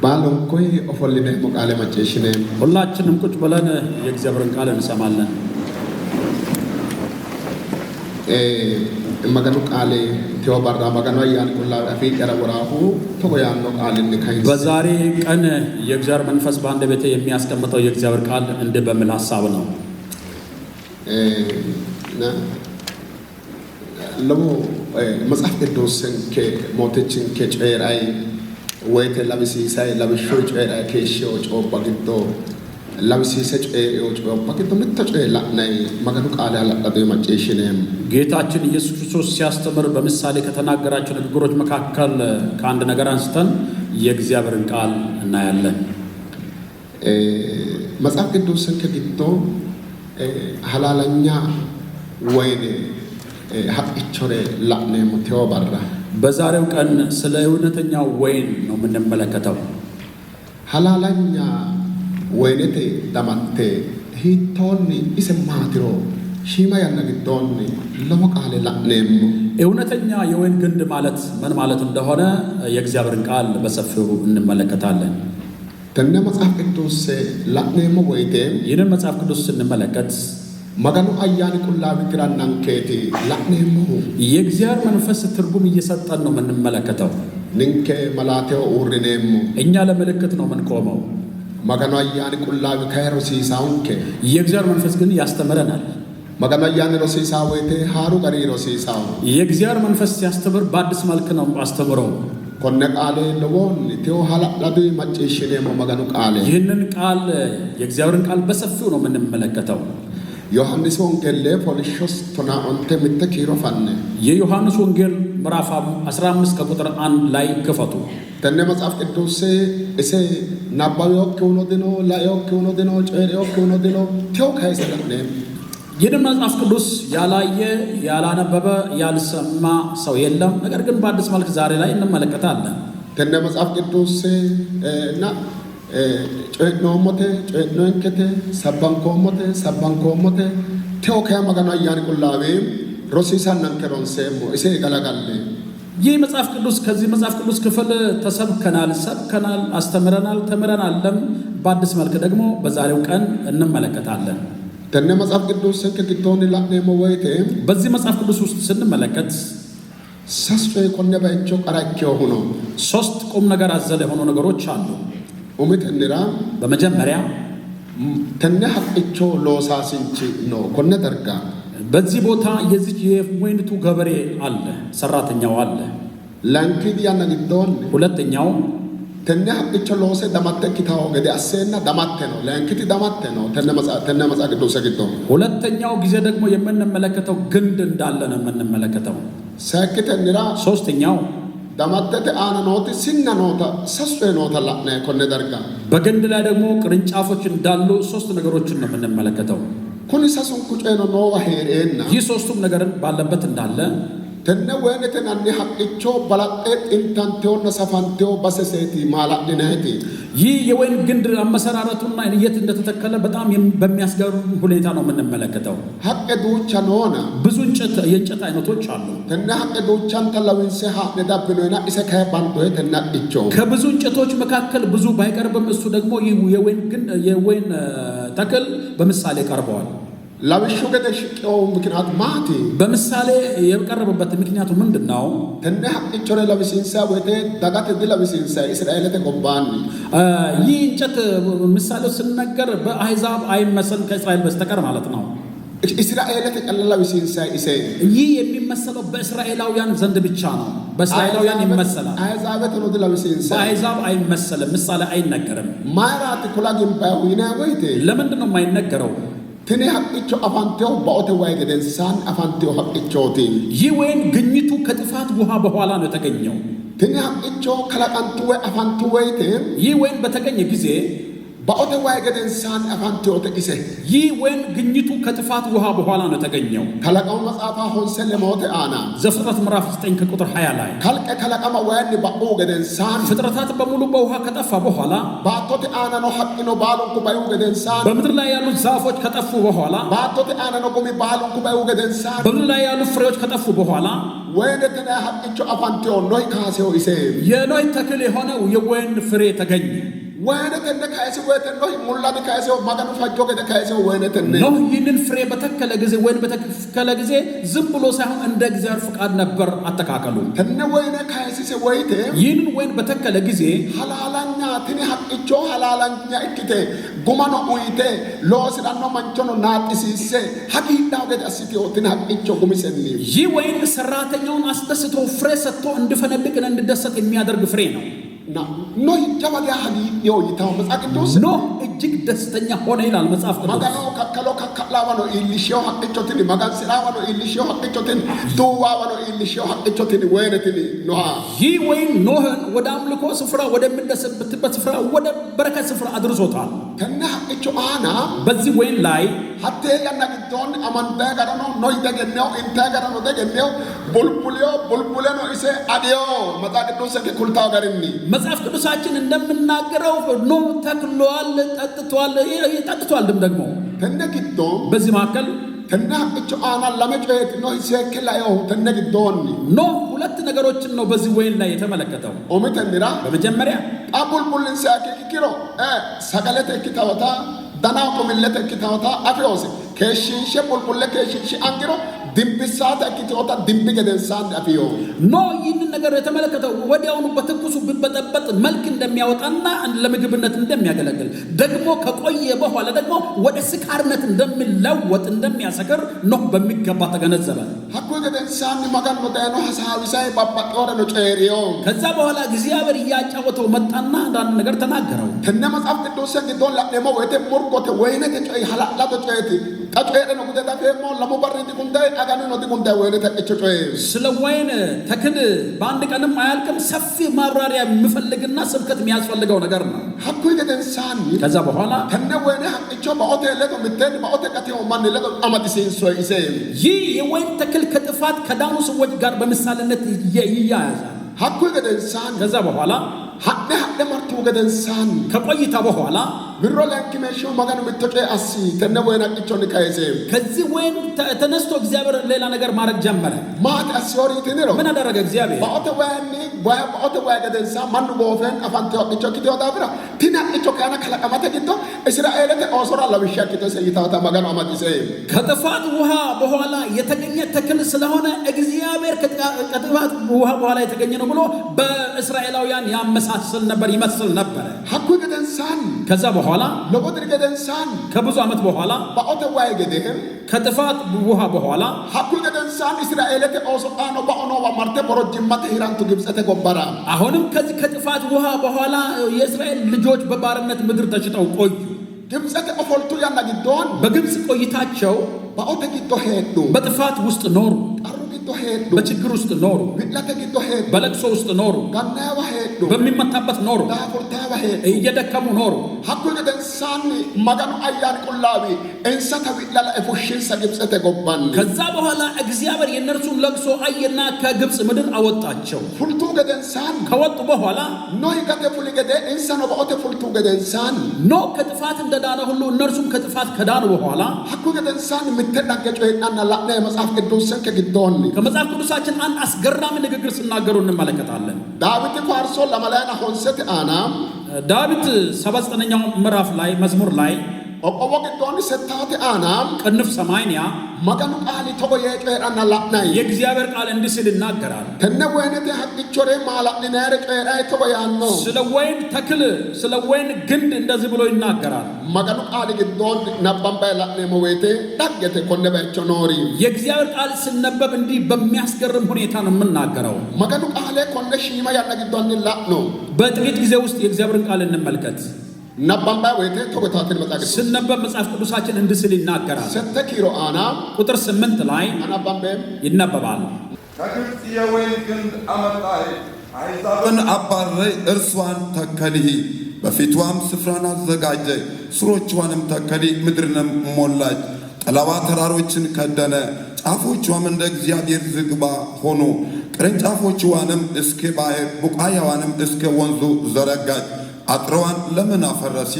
ባሎም ኮይ ኦፎልኔ ሞቃለ ማጨሽኔ ሁላችንም ቁጭ ብለን የእግዚአብሔርን ቃል እንሰማለን። መገኑ ቃሌ ቴዎባራ መገኑ ያን ኩላ አፊ ቀረወራሁ ተቆያኖ ቃልን ከይ በዛሬ ቀን የእግዚአብሔር መንፈስ በአንድ ቤት የሚያስቀምጠው የእግዚአብሔር ቃል እንደ በሚል ሐሳብ ነው። ለሞ መጽሐፍ ቅዱስን ከሞተችን ከጨራይ ወይተ ለብሲሳይ ለብሾ ጨራይ ከሽዮ ጮባግቶ ለብሲሰ ጨራይ ጮባግቶ ምትጨላ ናይ መገኑ ቃል ያላቀደ ማጨሽኔም ጌታችን ኢየሱስ ክርስቶስ ሲያስተምር በምሳሌ ከተናገራቸው ንግግሮች መካከል ከአንድ ነገር አንስተን የእግዚአብሔርን ቃል እናያለን። መጽሐፍ ቅዱስን ከግቶ ሐላለኛ ወይኔ ሀቅቾሬ ላኔ ሙቴው ባራ በዛሬው ቀን ስለ እውነተኛው ወይን ነው የምንመለከተው። ሐላለኛ ወይኔቴ ዳማቴ ሂቶኒ ኢሰማትሮ ሺማ ያነግዶኒ ለሞቃለ ላኔም እውነተኛ የወይን ግንድ ማለት ምን ማለት እንደሆነ የእግዚአብሔርን ቃል በሰፊው እንመለከታለን። ተነ መጽሐፍ ቅዱስ ላኔም ወይቴ ይህንን መጽሐፍ ቅዱስ ስንመለከት መገኑ አያኒ ቁላ ቢትራናንኬቲ ላኔም የእግዚአብሔር መንፈስ ትርጉም እየሰጠን ነው የምንመለከተው። ንንከ መላቴው ኡርኔም እኛ ለምልክት ነው የምንቆመው። መገኑ አያኒ ቁላ ቢካይሮ ሲሳውንከ የእግዚአብሔር መንፈስ ግን ያስተምረናል። መገኑ አያኒ ሮሲሳ ወይቴ ሃሩ ቀሪ ሮሲሳው የእግዚአብሔር መንፈስ ሲያስተምር በአዲስ መልክ ነው አስተምረው። ኮነ ቃሌ ለቦን ቴው ሐላላዱ ማጨሽኔ መገኑ ቃሌ ይህንን ቃል የእግዚአብሔርን ቃል በሰፊው ነው የምንመለከተው። ዮሐንስ ወንጌል ለፖሊሾስ ቶና ኦንተ ምትኪሮፋነ የዮሐንስ ወንጌል ምዕራፍ 15 ከቁጥር 1 ላይ ክፈቱ። ተነ መጽሐፍ ቅዱስ እሴ ናባዮ ከሆነ ደኖ ላዮ ከሆነ ደኖ ጨሪዮ ከሆነ ደኖ ቴው ካይሰለነ ይህን መጽሐፍ ቅዱስ ያላየ ያላነበበ ያልሰማ ሰው የለም። ነገር ግን በአዲስ መልክ ዛሬ ላይ እንመለከታለን። ተነ መጽሐፍ ቅዱስ እና ጨኖሞቴ ጨኖንከቴ ሰባንኮሞቴ ቴው ከመገኑ አያኒ ቁላቤ ሮሲሳን ነንከሮንሴሞ እሴ ገላጋለ ይህ መጽሐፍ ቅዱስ ከዚህ መጽሐፍ ቅዱስ ክፍል ተሰብከናል፣ አስተምረናል፣ ተምረናልም። በአዲስ መልክ ደግሞ በዛሬው ቀን እንመለከታለን። ተነ መጽሐፍ ቅዱስ ከግቶን ላኔሞ ወይቴ በዚህ መጽሐፍ ቅዱስ ውስጥ ስንመለከት ሰስቶ የቆነ ባይቸው ቀራቸው ሆኖ ሶስት ቁም ነገር አዘል የሆኑ ነገሮች አሉ። ኡምት እንራ በመጀመሪያ ተነ ሐቅቾ ሎሳሲንቺ ነው ኮነ ደርጋ በዚህ ቦታ የዚህ የወይንቱ ገበሬ አለ፣ ሰራተኛው አለ። ላንኪዲ ያነግዶን ሁለተኛው ተነ ሐቅቾ ሎሰ ደማተ ኪታው ገደ አሰና ደማተ ነው ላንኪዲ ደማተ ነው ተነ መጽሐፍ ቅዱስ ገዶ ሁለተኛው ጊዜ ደግሞ የምንመለከተው ግንድ እንዳለ ነው የምንመለከተው። ሰክተንራ ሶስተኛው ደማተተ አነ ኖት ሲና ኖታ ሰስቶ ኖታ ላነ ኮነ ደርጋ በግንድ ላይ ደግሞ ቅርንጫፎች እንዳሉ ሶስት ነገሮችን ነው የምንመለከተው። ኩኒ ሰሱን ኩጨኖ ነው ወሄሬና ይህ ሶስቱም ነገር ባለበት እንዳለ ተነ ወነተን አኒ ሐቅቾ በላጤት ኢንታንቴው ነሰፋንቴው በሰሰቲ ማላድነቲ ይህ የወይን ግንድ አመሰራረቱና የት እንደተተከለ በጣም በሚያስገርም ሁኔታ ነው የምንመለከተው። ሐቅ ዱቻ ነውና ብዙ የእንጨት አይነቶች አሉ። ተነ ሐቅ ዱቻን ተለዊንሰ ሐቅ ነዳብነና ኢሰከ ባንዶ ተናቅቾ ከብዙ እንጨቶች መካከል ብዙ ባይቀርብም እሱ ደግሞ የወይን ተክል በምሳሌ ቀርበዋል። ለብሹ ገደሽቀው ምክንያት ማቲ በምሳሌ የቀረበበት ምክንያቱ ምንድነው? ተነ ሐቅቾ ለብሲንሳ ወቴ ዳጋት ለብሲንሳ እስራኤል ተቆባን ይህ እንጨት ምሳሌው ሲነገር በአሕዛብ አይመሰል ከእስራኤል በስተቀር ማለት ነው። እስራኤል ተቀለለ ለብሲንሳ ኢሴ ይህ የሚመሰለው በእስራኤላውያን ዘንድ ብቻ ነው። በእስራኤላውያን ይመሰላል። አሕዛብ ተኖ ለብሲንሳ በአሕዛብ አይመሰልም፣ ምሳሌ አይነገርም። ማራት ኩላግን ባይሁና ወይቴ ለምንድን ነው የማይነገረው? ትኔ ሐቅቾ አፋንቴው ባኦተ ዋይ ገደንሳን አፋንቴው ሐቅቾቲ ይህ ወይን ግኝቱ ከጥፋት ውሃ በኋላ ነው የተገኘው። ትኔ ሐቅቾ ከላቃንቱ ወይ አፋንቱ ወይቴ ይህ ወይን በተገኘ ጊዜ ባኦተ ዋይ ገደንሳን አፋንቴው ተቂሰ ይህ ወይን ግኝቱ ከጥፋት ውሃ በኋላ ነው ተገኘው ከለቀው መጻፋ ሆንሰለ ለሞተ አና ዘፍጥረት ምዕራፍ 9 ከቁጥር 20 ላይ ከለቀማ ወያን ባኦ ገደንሳን ፍጥረታት በሙሉ በውሃ ከጠፋ በኋላ ባቶተ አና ነው ሐቅኖ ባሎንኩ ባዩ ገደንሳን በምድር ላይ ያሉ ዛፎች ከጠፉ በኋላ ባቶተ አና ነው ቆሚ ባሎንኩ ባዩ ገደንሳን በምድር ላይ ያሉ ፍሬዎች ከጠፉ በኋላ ወይነተና ሐቅቾ አፋንቴው ኖይ ካሴው ይሴ የኖይ ተክል የሆነው የወይን ፍሬ ተገኘ ወይነተነ ካሴው ወይነተነ ሙላድ ካሴው ማጋኑ ፈጆ ገደ ካሴው ወይነተነ ነው ይህንን ፍሬ በተከለ ጊዜ ወይን በተከለ ጊዜ ዝም ብሎ ሳይሆን እንደ እግዚአብሔር ፍቃድ ነበር አተካከሉ ተነ ወይነ ካሴ ወይቴ ይህንን ወይን በተከለ ጊዜ ሐላላኛ ትኒ ሐቅቾ ሐላላኛ እክቴ ጉማኖ ኡይቴ ሎስዳኖ መንቾኖ ናጥሲሴ ሐቂዳው ገደ አስቲዮ ትኒ ሐቅቾ ጉሚሰኒ ይህ ወይን ሰራተኛውን አስደስቶ ፍሬ ሰጥቶ እንድፈነድቅና እንድደሰት የሚያደርግ ፍሬ ነው ኖህ ጀዋጋ ሀዲ ይታው መጻቅዱስ ኖህ እጅግ ደስተኛ ሆነ ይላል መጽሐፍ ቅዱስ ማጋኖ ከከሎ ከከላዋኖ ኢሊሽዮ ሐቅቾትን ማጋን ስራዋኖ ኢሊሽዮ ሐቅቾትን ዱዋዋኖ ኢሊሽዮ ሐቅቾትን ወይነትን ኖሃ ይህ ወይን ኖህን ወደ አምልኮ ስፍራ ወደሚደሰትበት ስፍራ ወደ በረከት ስፍራ አድርሶታል ከነ ሐቅቾ አና በዚህ ወይን ላይ ሐቴ ያናግቶን አማንታ ጋራኖ ኖይ ደገነው እንታ ጋራኖ ደገነው ቡልቡሌኖ ኢሴ አዲዮ መጻቅዱስ ከኩልታው ጋርኒ መጽሐፍ ቅዱሳችን እንደምናገረው ኖህ ተክሏል ጠጥቷል ደግሞ ተነግዶ በዚህ መካከል ተናቅቹ አና ለመጨት ኖህ ሲከላዮ ተነግዶን ኖህ ሁለት ነገሮችን ነው በዚህ ወይን ላይ የተመለከተው ኦመተንራ በመጀመሪያ ጣቡልቡልን ሲያከኪሮ ሰቀለተ ኪታወታ ዳናው ኮሚለተ ኪታወታ አፍሮስ ከሽንሸ ቡልቡለ ከሽንሸ አንግሮ ድምብሳት አኪቶታ ድምብ ገደንሳን አፍዮ ኖ ይህንን ነገር የተመለከተው ወዲያውኑ በትኩሱ ቢበጠበጥ መልክ እንደሚያወጣና ለምግብነት እንደሚያገለግል ደግሞ ከቆየ በኋላ ደግሞ ወደ ስካርነት እንደሚለወጥ እንደሚያሰክር ኖ በሚገባ ተገነዘበ ሐቁ ገደንሳን ማጋን ወዳኖ ሐሳቢሳይ ባባጦረ ነው ጨሪዮ ከዛ በኋላ እግዚአብሔር ያጫወተው መጣና አንዳንድ ነገር ተናገረው ከነ መጽሐፍ ቅዱስ ገዶላ ለሞ ወደ ሙርቆተ ወይነ ተጨይ ሐላላ ተጨይቲ ተጨይደ ነው ጉዳታ ፈሞ ለሞባሪት ጉንዳይ አጋኑ ነው ጉንዳይ ወይነ ተጨጨይ ስለ ወይን ተክል በአንድ ቀንም አያልቅም ሰፊ ማብራሪያ የሚፈልግና ስብከት የሚያስፈልገው ነገር ነው ሐቁ ገደንሳን ከዛ በኋላ ከነ ወይነ ሐቅቾ በኦቴል ለቶ ምተን በኦቴ ቀቴው ማን ለቶ አማዲሲን ሶይሴ ይህ የወይን ተክል ከጥፋት ከዳኑ ሰዎች ጋር በምሳሌነት ይያያዛል ሐቁ ገደንሳን ከዛ በኋላ ሐደ መርቱ ገደንሳን ከቆይታ በኋላ ብሮ ለክመሾ ማጋኑ ምትጨ አሲ ተነ ወይና ቅቾን ካይዘ ከዚህ ወይን ተነስቶ እግዚአብሔር ሌላ ነገር ማድረግ ጀመረ ማት አስዮሪ ትንሮ ምን አደረገ እግዚአብሔር በኦተ ዋይ ገደንሳ ማኑ ቦፈን አፋንተ ቅቾ ኪቶ ዳብራ ቲና ቅቾ ካና ከለቀማተ ኪቶ እስራኤል ተቆሶራ ለብሻ ኪቶ ሰይታታ ማጋኑ አማዲሰ ከጥፋት ውሃ በኋላ የተገኘ ተክል ስለሆነ እግዚአብሔር ከጥፋት ውሃ በኋላ የተገኘ ነው ብሎ በእስራኤላውያን ያመሳስል ነበር ይመስል ነበር ሐቁ ገደንሳን ከዛ በኋላ ለቦድር ገደንሳን ከብዙ ዓመት በኋላ በኦተ ዋይ ገደም ከጥፋት ውሃ በኋላ ሐቁ ገደንሳን እስራኤል ተቆሶራ ነው ባኦኖ ወማርተ ቦሮጅማተ ሂራንቱ ግብጽ ተጎበራ አሁንም ከዚህ ከጥፋት ውሃ በኋላ የእስራኤል ልጆች በባርነት ምድር ተሽጠው ቆዩ ግብጽ ተቆፈልቱ ያናግዶን በግብጽ ቆይታቸው በኦተ ጊዶ ሄዱ በጥፋት ውስጥ ኖሩ በችግር ውስጥ ኖሩ በለቅሶ ውስጥ ኖሩ በሚመታበት ኖሩ እየደከሙ ኖሩ ሐቁ ገደንሳን ማጋኑ አያን ቁላቢ እንሰተ ቢላላ እፉሽን ሰግብጽተ ጎባን ከዛ በኋላ እግዚአብሔር የነርሱን ለቅሶ አየና ከግብጽ ምድር አወጣቸው ፉልቱ ገደንሳን ከወጡ በኋላ ኖህ ገደ ፉል ገደ እንሰኖ በኦተ ፉልቱ ገደንሳን ኖ ከጥፋት እንደዳነ ሁሉ እነርሱም ከጥፋት ከዳኑ በኋላ ሐቁ ገደንሳን ምትዳገጮ ይናና ላና የመጽሐፍ ቅዱስን ከግዶን ከመጽሐፍ ቅዱሳችን አንድ አስገራሚ ንግግር ሲናገሩ እንመለከታለን ዳዊት ፋርሶ ለማላና ሆንሰት አና ዳዊት 79ኛው ምዕራፍ ላይ መዝሙር ላይ ኦቆቦ ግዶን ሰታት አና ቅንፍ 80 ማጋኑ ቃሊ ተቆየ ጨራና ላና የእግዚአብሔር ቃል እንዲህ ሲል ይናገራል ከነ ወይነቴ ሐቅቾሬ ማላኒ ነር ጨራይ ተቆያኖ ስለ ወይን ተክል ስለ ወይን ግንድ እንደዚህ ብሎ ይናገራል ማጋኑ ቃሊ ግዶን ነባምባ ላኔ መወይቴ ዳገተ ኮነበቸው ኖሪ የእግዚአብሔር ቃል ሲነበብ እንዲህ በሚያስገርም ሁኔታ ነው የምናገረው ማጋኑ ቃሌ ኮነ ሺማ ያናግዶን ላኖ በጥቂት ጊዜ ውስጥ የእግዚአብሔርን ቃል እንመልከት ነባምባ ወይቴ ተቆታትን መጻፍ ሲነበብ መጽሐፍ ቅዱሳችን እንዲህ ሲል ይናገራል ሰተኪሮ አና ቁጥር 8 ላይ አናባምበም ይነበባል ከግብጽ የወይን ግንድ አመጣህ አሕዛብን አባረህ እርሷን ተከልህ በፊቷም ስፍራን አዘጋጀ። ስሮቿንም ተከሊ፣ ምድርንም ሞላች። ጥላዋ ተራሮችን ከደነ። ጫፎቿም እንደ እግዚአብሔር ዝግባ ሆኑ። ቅርንጫፎቿንም እስከ ባሕር ቡቃያዋንም እስከ ወንዙ ዘረጋች። አጥረዋን ለምን አፈረሲ?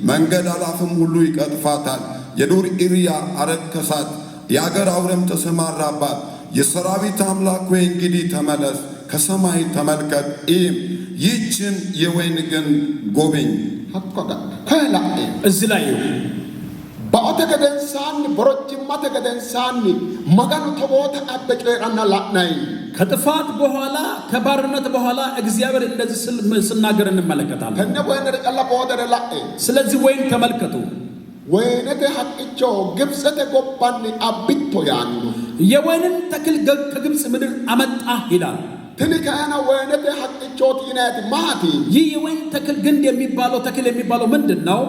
መንገድ አላፍም ሁሉ ይቀጥፋታል። የዱር ኢሪያ አረከሳት፣ የአገር አውሬም ተሰማራባት። የሰራዊት አምላክ ሆይ እንግዲህ ተመለስ፣ ከሰማይ ተመልከት፣ ይህችን የወይን ግንድ ጎብኝ። እዚህ ላይ በኦተ ገደንሳን በሮጅማተ ገደንሳን መጋኑ ተቦተ አበጨ አናላናይ ከጥፋት በኋላ ከባርነት በኋላ እግዚአብሔር እንደዚህ ስናገር እንመለከታለን። ከነ ወይነ ደቀላ ቦደረ ላኤ ስለዚህ ወይን ተመልከቱ። ወይነተ ሐቅቾ ግብጽተ ጎባን አብቶ ያኑ የወይንን ተክል ከግብጽ ምድር አመጣ ይላል። ትንካና ወይነተ ሐቅቾ ቲናት ማቲ ይህ የወይን ተክል ግንድ የሚባለው ተክል የሚባለው ምንድነው?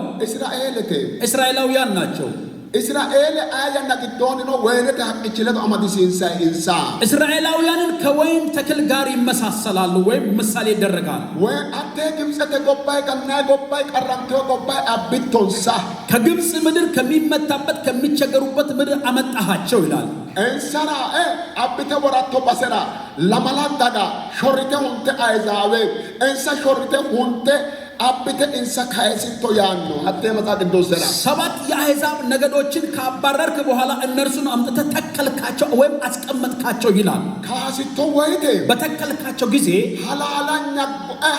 እስራኤላውያን ናቸው። እስራኤል አያና ግዶን ነው ወይነተ ሐቅችለት አማዲሲንሳ ኢንሳ እስራኤላውያንን ከወይን ተክል ጋር ይመሳሰላሉ ወይም ምሳሌ ይደረጋል። ወይ አንተ ግብጽተ ጎባይ ቀና ጎባይ ቀራንተ ጎባይ አብቶንሳ ከግብጽ ምድር ከሚመታበት ከሚቸገሩበት ምድር አመጣሃቸው ይላል። እንሰራ አብተ ወራቶ በሰራ ለማላዳጋ ሾርተ ሁንተ አይዛዌ እንሰ ሾርተ ሁንተ አብተ እንሰ ካይሲቶ ያኑ አተ መጣ ቅዱስራ ሰባት የአሕዛብ ነገዶችን ካባረርክ በኋላ እነርሱን አምጥተህ ተከልካቸው ወይም አስቀመጥካቸው ይላል። ካሲቶ ወይቴ በተከልካቸው ጊዜ ሐላላኛ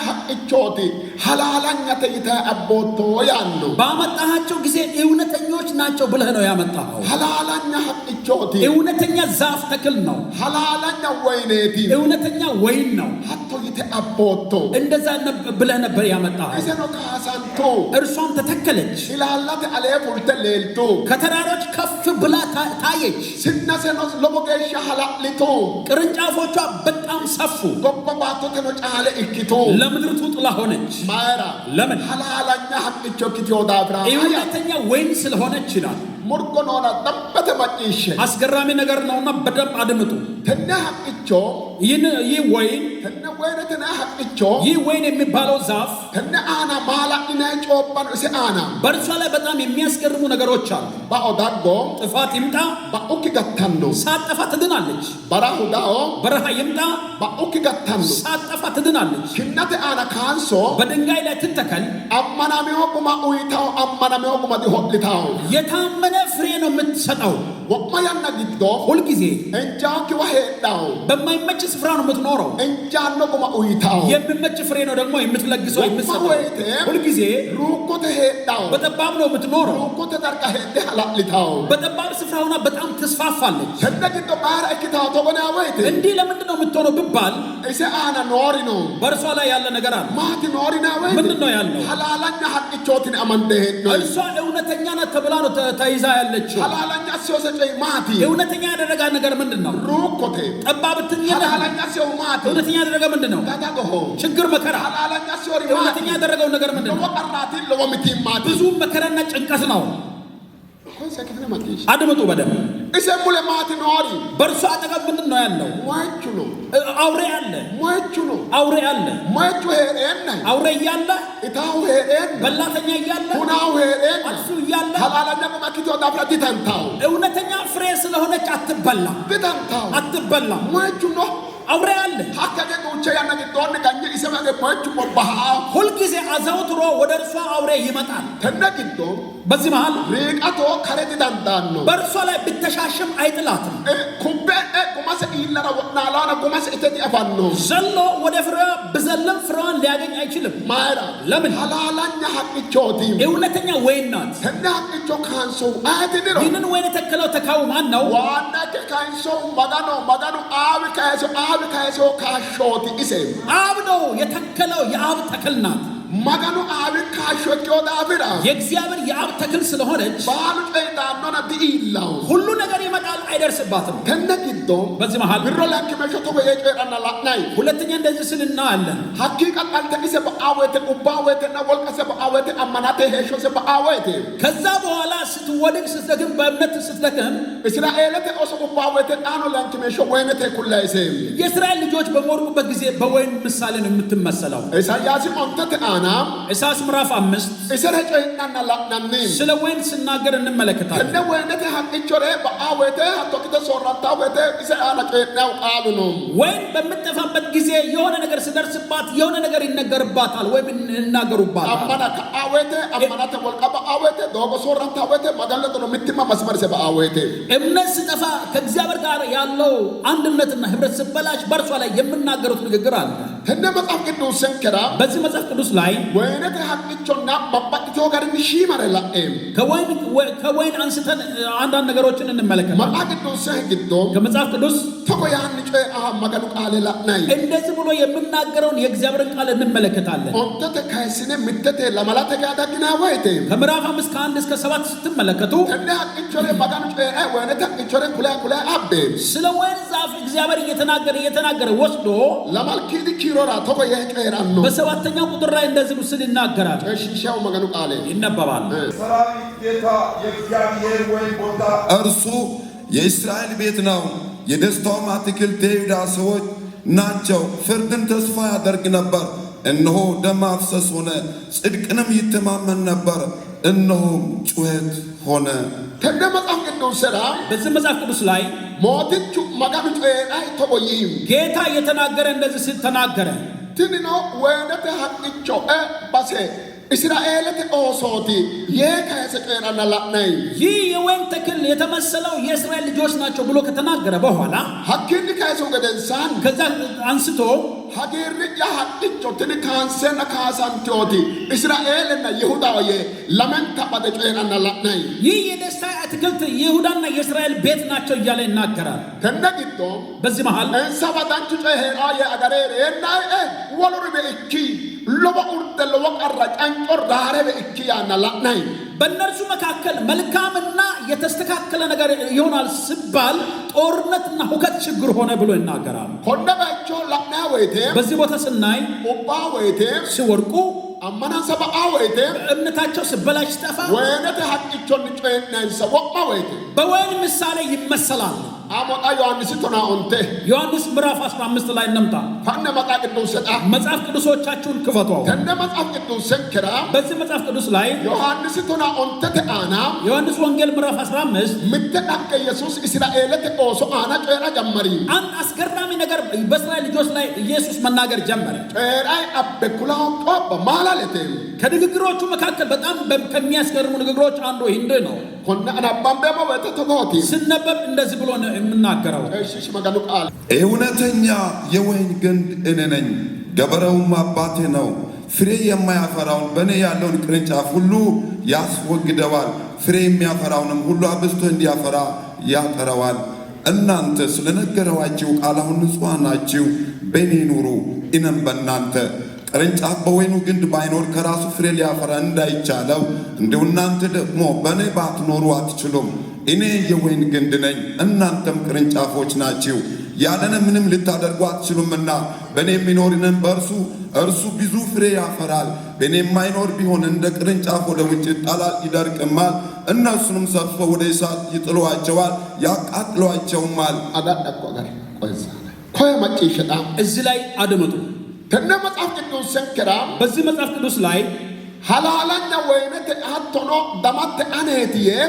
ሐቅቾቲ ሐላላኛ ተይታ አቦቶ ያኑ ባመጣሃቸው ጊዜ እውነተኞች ናቸው ብለህ ነው ያመጣኸው። ሐላላኛ ሐቅቾቲ እውነተኛ ዛፍ ተክል ነው። ሐላላኛ ወይኔቲ እውነተኛ ወይን ነው። ሐቶ ይተ አቦቶ እንደዛ ብለህ ነበር ያመጣኸው። እሰኖ ካሳንቶ እርሷም ተተከለች። ኢላላት አለፉልተ ሌልቶ ከተራሮች ከፍ ብላ ታየች። ስነሰኖስ ለሞገሻ ሐላሊቶ ቅርንጫፎቿ በጣም ሰፉ። ጎበባቶ ተኖጫለ እኪቶ ለምድርቱ ጥላ ሆነች። ማራ ለምን? ሐላላኛ ሐቅቾ ኪቲዮ ዳብራ እውነተኛ ወይን ስለሆነች ይላል። ሙርጎኖና ደበተ ማጭሽ አስገራሚ ነገር ነውና በደንብ አድምጡ። ተና ሐቅቾ ይህ ወይን ተና ወይነተና ሐቅቾ ይህ ወይን የሚባለው ዛፍ ተና አና ማላ ኢና ጮባን እሰ አና በእርሷ ላይ በጣም የሚያስገርሙ ነገሮች አሉ። ባኦዳጎ ጥፋት ይምጣ ባኦኪ ገታኖ ሳጠፋ ትድናለች። በራሁዳኦ በረሃ ይምጣ ባኦኪ ገታኖ ሳጠፋ ትድናለች። ሽነተ አና ካንሶ በድንጋይ ላይ ትተከል። አማናሚዮ ጉማ ኡይታው አማናሚዮ ጉማ ዲሆልታው የታመነ ፍሬ ነው የምትሰጠው። ወማያና ግዶ ሁልጊዜ እንጃኪ ወሄዳው በማይመች ስፍራ ነው የምትኖረው። እንጃኖ ጉማ ኡይታው የሚመች ፍሬ ነው ደግሞ የምትለግሰው የምትሰጠው። ሁልጊዜ ሩቆተ ሄዳው በጠባብ ነው የምትኖረው። ሩቆተ ደርቃ ሄደ ሐላሊታው በጠባብ ስፍራ ሆና በጣም ትስፋፋለች። ተነግዶ ባራ እኪታው ተጎና ወይቴ እንዲህ ለምንድን ነው የምትሆነው ብባል እሰ አና ኖሪ ነው በእርሷ ላይ ያለ ነገር አለ። ማቲ ኖሪ ነው ወይ ምንድን ነው ያለው? ሐላላኛ ሐቅቾትን አመንደ ነው እርሷ እውነተኛ ናት ተብላ ነው ተይዛ ያለችው። ሐላላኛ ሲወሰጨይ ማቲ እውነተኛ ያደረጋ ነገር ምንድን ነው? ሩቆቴ ጠባብትኛ ሐላላኛ ሲው ማቲ እውነተኛ ያደረገ ምንድን ነው? ታታጎ ችግር መከራ። ሐላላኛ ሲወሪ እውነተኛ ያደረገው ነገር ምንድን ነው? ወቀራቲ ለወምቲ ማቲ ብዙ መከራና ጭንቀት ነው። ሰከተነ ማቲሽ አድምጡ በደንብ። እሰ ሙለ ማቲ ኖሪ በእርሷ አጠገብ ምንድን ነው ያለው? ሟቹ ነው አውሬ አለ። ሟቹ ነው አውሬ አለ። ሟቹ ሄደና አውሬ እያለ እታው ሄደን በላተኛ እያለ ሁናው ሄደን አጥሱ እያለ ሐላላኛ ማኪቶ ዳፍራቲ ተንታው እውነተኛ ፍሬ ስለሆነች አትበላ ብታንታው አትበላ። ሟቹ ነው አውሬ አለ። ሀከገ ኡቸ ያና ግዶን ጋኘ ኢሰማገ ሟቹ ቆባሃ ሁልጊዜ አዘውትሮ ወደ እርሷ አውሬ ይመጣል። ተነግዶ በዚህ መሃል ሪቃቶ ከረቲ ዳንዳን ነው በእርሷ ላይ ብተሻሽም አይጥላትም። ኩቤ ጉማሰ ኢለራ ወናላና ጉማሰ እተቲ አፋን ነው ዘሎ ወደ ፍሬዋ ብዘለም ፍሬዋን ሊያገኝ አይችልም። ማራ ለምን? ሐላላኛ ሐቅቾቲ እውነተኛ ወይን ናት። ተና ሐቅቾ ካንሶ አትድሮ ይህንን ወይን የተከለው ተካው ማን ነው? ዋና ካንሶ ማጋኖ አብ ካይሶ ካሾቲ ኢሴ አብ ነው የተከለው። የአብ ተክል ናት። ማጋኖ አብ ካሾቲ ወዳብራ የእግዚአብሔር የአብ ተክል ስለሆነች ባሉ ጤዳኖና ዲኢላው ሁሉ ነገር ይመጣል፣ አይደርስባትም። ተነግዶ በዚህ መሃል ብሮ ላኪ መሸቶ በየጨራና ላናይ ሁለተኛ እንደዚህ ስል እናያለን። ሐቂቃት አንተ ኢሰ በአወተ ኡባወተና ወልቀሰ በአወተ አማናተ ሄሾሰ በአወተ ከዛ በኋላ ስትወድቅ ስትደክም በእምነት ስትደክም እስራኤልተ ኦሶ ኡባወተ ጣኖ ላንቺ መሾ ወይነተ ኩላይሰ የእስራኤል ልጆች በሚወድቁበት ጊዜ በወይን ምሳሌ ነው የምትመሰለው። ኢሳያስ ኦንተተ አነ aanam ኢሳይያስ ምዕራፍ 5 isere coyi'nanna la'nanni ስለ ወይን ሲናገር እንመለከታለን። tenne woynete haqqichore ba'a woyte hattokite soorratta woyte ise aana coyi'naw qaalu no ወይን በምትጠፋበት ጊዜ የሆነ ነገር ሲደርስባት የሆነ ነገር ይነገርባታል ወይም ይናገሩባታል። ammana ka'a woyte ammanate wolqa ba'a woyte doogo soorratta woyte magalleto no mittimma masmarse ba'a woyte እምነት ሲጠፋ ከእግዚአብሔር ጋር ያለው አንድነትና ህብረት ሲበላሽ በእርሷ ላይ የምናገሩት ንግግር አለ። tenne መጽሐፍ ቅዱስን ከራ በዚህ መጽሐፍ ቅዱስ ላይ woynete haqqichonna babbaxxiteo garinni shiimare la'eem ከወይን አንስተን አንዳንድ ነገሮችን እንመለከታለን። መጽሐፍ ቅዱስህ giddo ከመጽሐፍ ቅዱስ tokko yaanni coyi'a maganu qaale la'nay እንደዚህ ብሎ የምናገረውን የእግዚአብሔርን ቃል እንመለከታለን። ontete kayisine mittete lamalate gaadaginaa woyte ከምዕራፍ 5 ከ1 እስከ 7 ስትመለከቱ tenne haqqichore maganu coyi'a woynete haqqichore kulaa abbe ስለ ወይን ዛፍ እግዚአብሔር እየተናገረ ወስዶ lamalkiidi kiirora tokko yee coyi'ranno በሰባተኛው ቁጥር ላይ እንደዚህ ምስል ይናገራል። coyishiishaw maganu qaale ይነበባል። ሰራዊት ጌታ የእግዚአብሔር ወይን ቦታ እርሱ የእስራኤል ቤት ነው። የደስታውም አትክልት የይሁዳ ሰዎች ናቸው። ፍርድን ተስፋ ያደርግ ነበር፣ እነሆ ደም ማፍሰስ ሆነ። ጽድቅንም ይተማመን ነበር፣ እነሆም ጩኸት ሆነ። tenne መጽሐፍ ቅዱስራ በዚህ መጽሐፍ ቅዱስ ላይ mootichu maganu coyi'ay tokko yiim ጌታ እየተናገረ እንደዚህ ሲተናገረ tinino woynete haqqicho base israa'eelete oosooti yee kayise coyi'ranna la'nay ይህ የወይን ተክል የተመሰለው የእስራኤል ልጆች ናቸው ብሎ ከተናገረ በኋላ hakkiinni kayisu gedensaan ከዛ አንስቶ hagiirri ya haqqicho tini kaanseenna kaasantiyooti israa'eelenna yihudaho yee lamenta bade coyi'ranna la'nay ይህ የደስታ አትክልት ይሁዳና የእስራኤል ቤት ናቸው እያለ ይናገራል። tenne giddo በዚህ መሃል ensa badanchu coye heeraa yee agareere ennay woluri be ikki loba urde loba qarra cancor daare be ikki yaanna la'nay በእነርሱ መካከል መልካምና የተስተካከለ ነገር ይሆናል ሲባል ጦርነትና ሁከት ችግር ሆነ ብሎ ይናገራል። konne bayicho la'nay woyte በዚህ ቦታ ስናይ ubbaa woyte ሲወርቁ ammanansa ba'aa woyte እምነታቸው ሲበላሽ ሲጠፋ woynete haqqichonni coyi'nayinsa wo'ma woyte በወይን ምሳሌ ይመሰላል። amoxa yohannisi tonaa onte ዮሐንስ ምዕራፍ 15 ላይ እንምጣ። fanne maxaa qidduusedha መጽሐፍ ቅዱሶቻችሁን ክፈቱ። tenne maxaaf qidduusen kira በዚህ መጽሐፍ ቅዱስ ላይ yohannisi tonaa ontete aanaa ዮሐንስ ወንጌል ምዕራፍ 15 mitte dhaqqe yesuus israa'eelete ooso aana coyi'ra jammarii አንድ አስገራሚ ነገር በእስራኤል ልጆች ላይ ኢየሱስ መናገር ጀመረ። coyi'ray abbe kulaa xobba maalaleteem ከንግግሮቹ መካከል በጣም ከሚያስገርሙ ንግግሮች አንዱ ይህ ነው። konne anabbanbeemo woyte togooti ስነበብ እንደዚህ ብሎ ነው የምናገረው። coyishiishi maganu qaale እውነተኛ የወይን ግንድ እኔ ነኝ፣ ገበሬውም አባቴ ነው። ፍሬ የማያፈራውን በእኔ ያለውን ቅርንጫፍ ሁሉ ያስወግደዋል፣ ፍሬ የሚያፈራውንም ሁሉ አብዝቶ እንዲያፈራ ያጠረዋል። እናንተ ስለነገረዋችሁ ቃል አሁን ንጹሐን ናችሁ። በእኔ ኑሩ፣ እኔም በእናንተ። ቅርንጫፍ በወይኑ ግንድ ባይኖር ከራሱ ፍሬ ሊያፈራ እንዳይቻለው እንዲሁ እናንተ ደግሞ በእኔ ባትኖሩ አትችሉም። እኔ የወይን ግንድ ነኝ፣ እናንተም ቅርንጫፎች ናችሁ። ያለኔ ምንም ልታደርጉ አትችሉምና በእኔ የሚኖር እኔም በእርሱ እርሱ ብዙ ፍሬ ያፈራል። በእኔ የማይኖር ቢሆን እንደ ቅርንጫፍ ወደ ውጭ ይጣላል፣ ይደርቅማል። እነሱንም ሰብስበው ወደ እሳት ይጥሏቸዋል፣ ያቃጥሏቸውማል። agadhakko agar qoysa koye macciishshedha እዚህ ላይ አድምጡ። tenne maxaaf qidduusen kira በዚህ መጽሐፍ ቅዱስ ላይ halaalanya woynete hattono damatte aneeti yee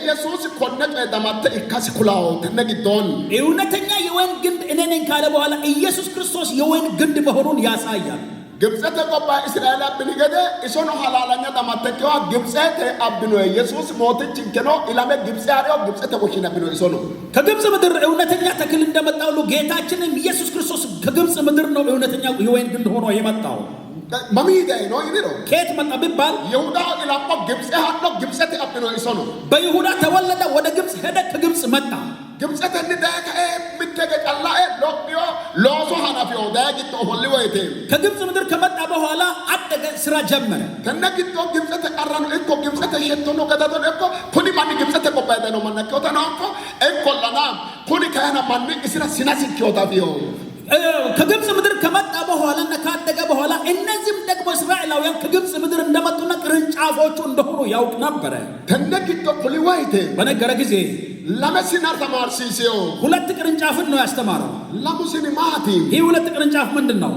yesuusi konne coye damatte ikkasi kulaawo tenne giddoon እውነተኛ የወይን ግንድ እኔ ነኝ ካለ በኋላ ኢየሱስ ክርስቶስ የወይን ግንድ መሆኑን ያሳያል። ግብፅete gobbaa israa'eel abbini gede isono halaalanya damattekkewa ግብፅete abbino yesuus mootichinkeno ilame ግብፅ ያለው ግብፅete woshine abbino isono ከግብፅ ምድር እውነተኛ ተክል እንደመጣው ሁሉ ጌታችንም ኢየሱስ ክርስቶስ ከግብፅ ምድር ነው እውነተኛ የወይን ግንድ ሆኖ የመጣው። mamiiday no yiniro ከየት መጣ ቢባል ይሁዳ ኢላሞ ግብፅ hadho ግብፅete abbino isono በይሁዳ ተወለደ፣ ወደ ግብፅ ሄደ፣ ከግብፅ መጣ። ግብፅete ni daaka'e mittege calla'e lophiyo looso hanafiyo daa giddo ofolli woyte ከግብፅ ምድር ከመጣ በኋላ አደገ፣ ስራ ጀመረ። tenne giddo ግብፅete qarrano ikko ግብፅete shettono gadatono ikko kuni manni ግብፅete gobbayidano manna ikkewotano ikko ikkollana kuni kayina manni isira sinasikkewota ከግብፅ ምድር ከመጣ በኋላና ካደገ በኋላ እነዚህም ደግሞ እስራኤላውያን ከግብፅ ምድር እንደመጡና ቅርንጫፍ ቅርንጫፎቹ እንደሆኑ ያውቅ ነበረ። ተነግቶ ፖሊዋይቴ በነገረ ጊዜ ለመስናር ተማርሲሲዮ ሁለት ቅርንጫፍን ነው ያስተማረው። ለሙስኒ ማቲ ይህ ሁለት ቅርንጫፍ ምንድነው?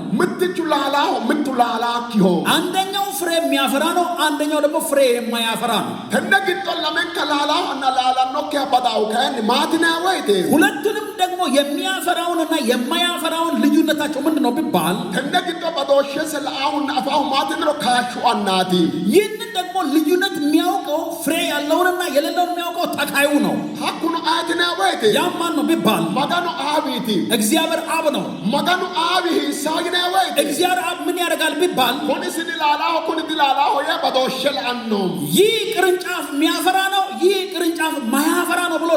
ምትላላ ኪሆ አንደኛው ፍሬ የሚያፈራ ነው፣ አንደኛው ደግሞ ፍሬ የማያፈራ ነው። ተነግቶ ለምን ከላላ እና ላላ ነው ከበዳው ከን ማቲና ወይቴ ሁለቱንም ደግሞ የሚያፈራውንና የማያፈራውን ልዩነታቸው ምንድነው ቢባል ተነግቶ በዶሽ ስለአሁን አፋው ማቲኖ ካሹ አናቲ ይህንን ደግሞ ልዩነት የሚያውቀው ፍሬ ያለውንና የሌለውን የሚያውቀው ተካዩ ነው። ሀኩኑ አቲና ወይቴ ያማን ነው ቢባል ማጋኑ አቢቲ እግዚአብሔር አብ ነው። ማጋኑ አቢሂ ሳይና ወይቴ እግዚአብሔር አብ ምን ያደርጋል ቢባል ኮንስ ዲላላ ኮን ዲላላ ሆየ በዶሽል አኖ ይህ ቅርንጫፍ የሚያፈራ ነው፣ ይህ ቅርንጫፍ ማያፈራ ነው ብሎ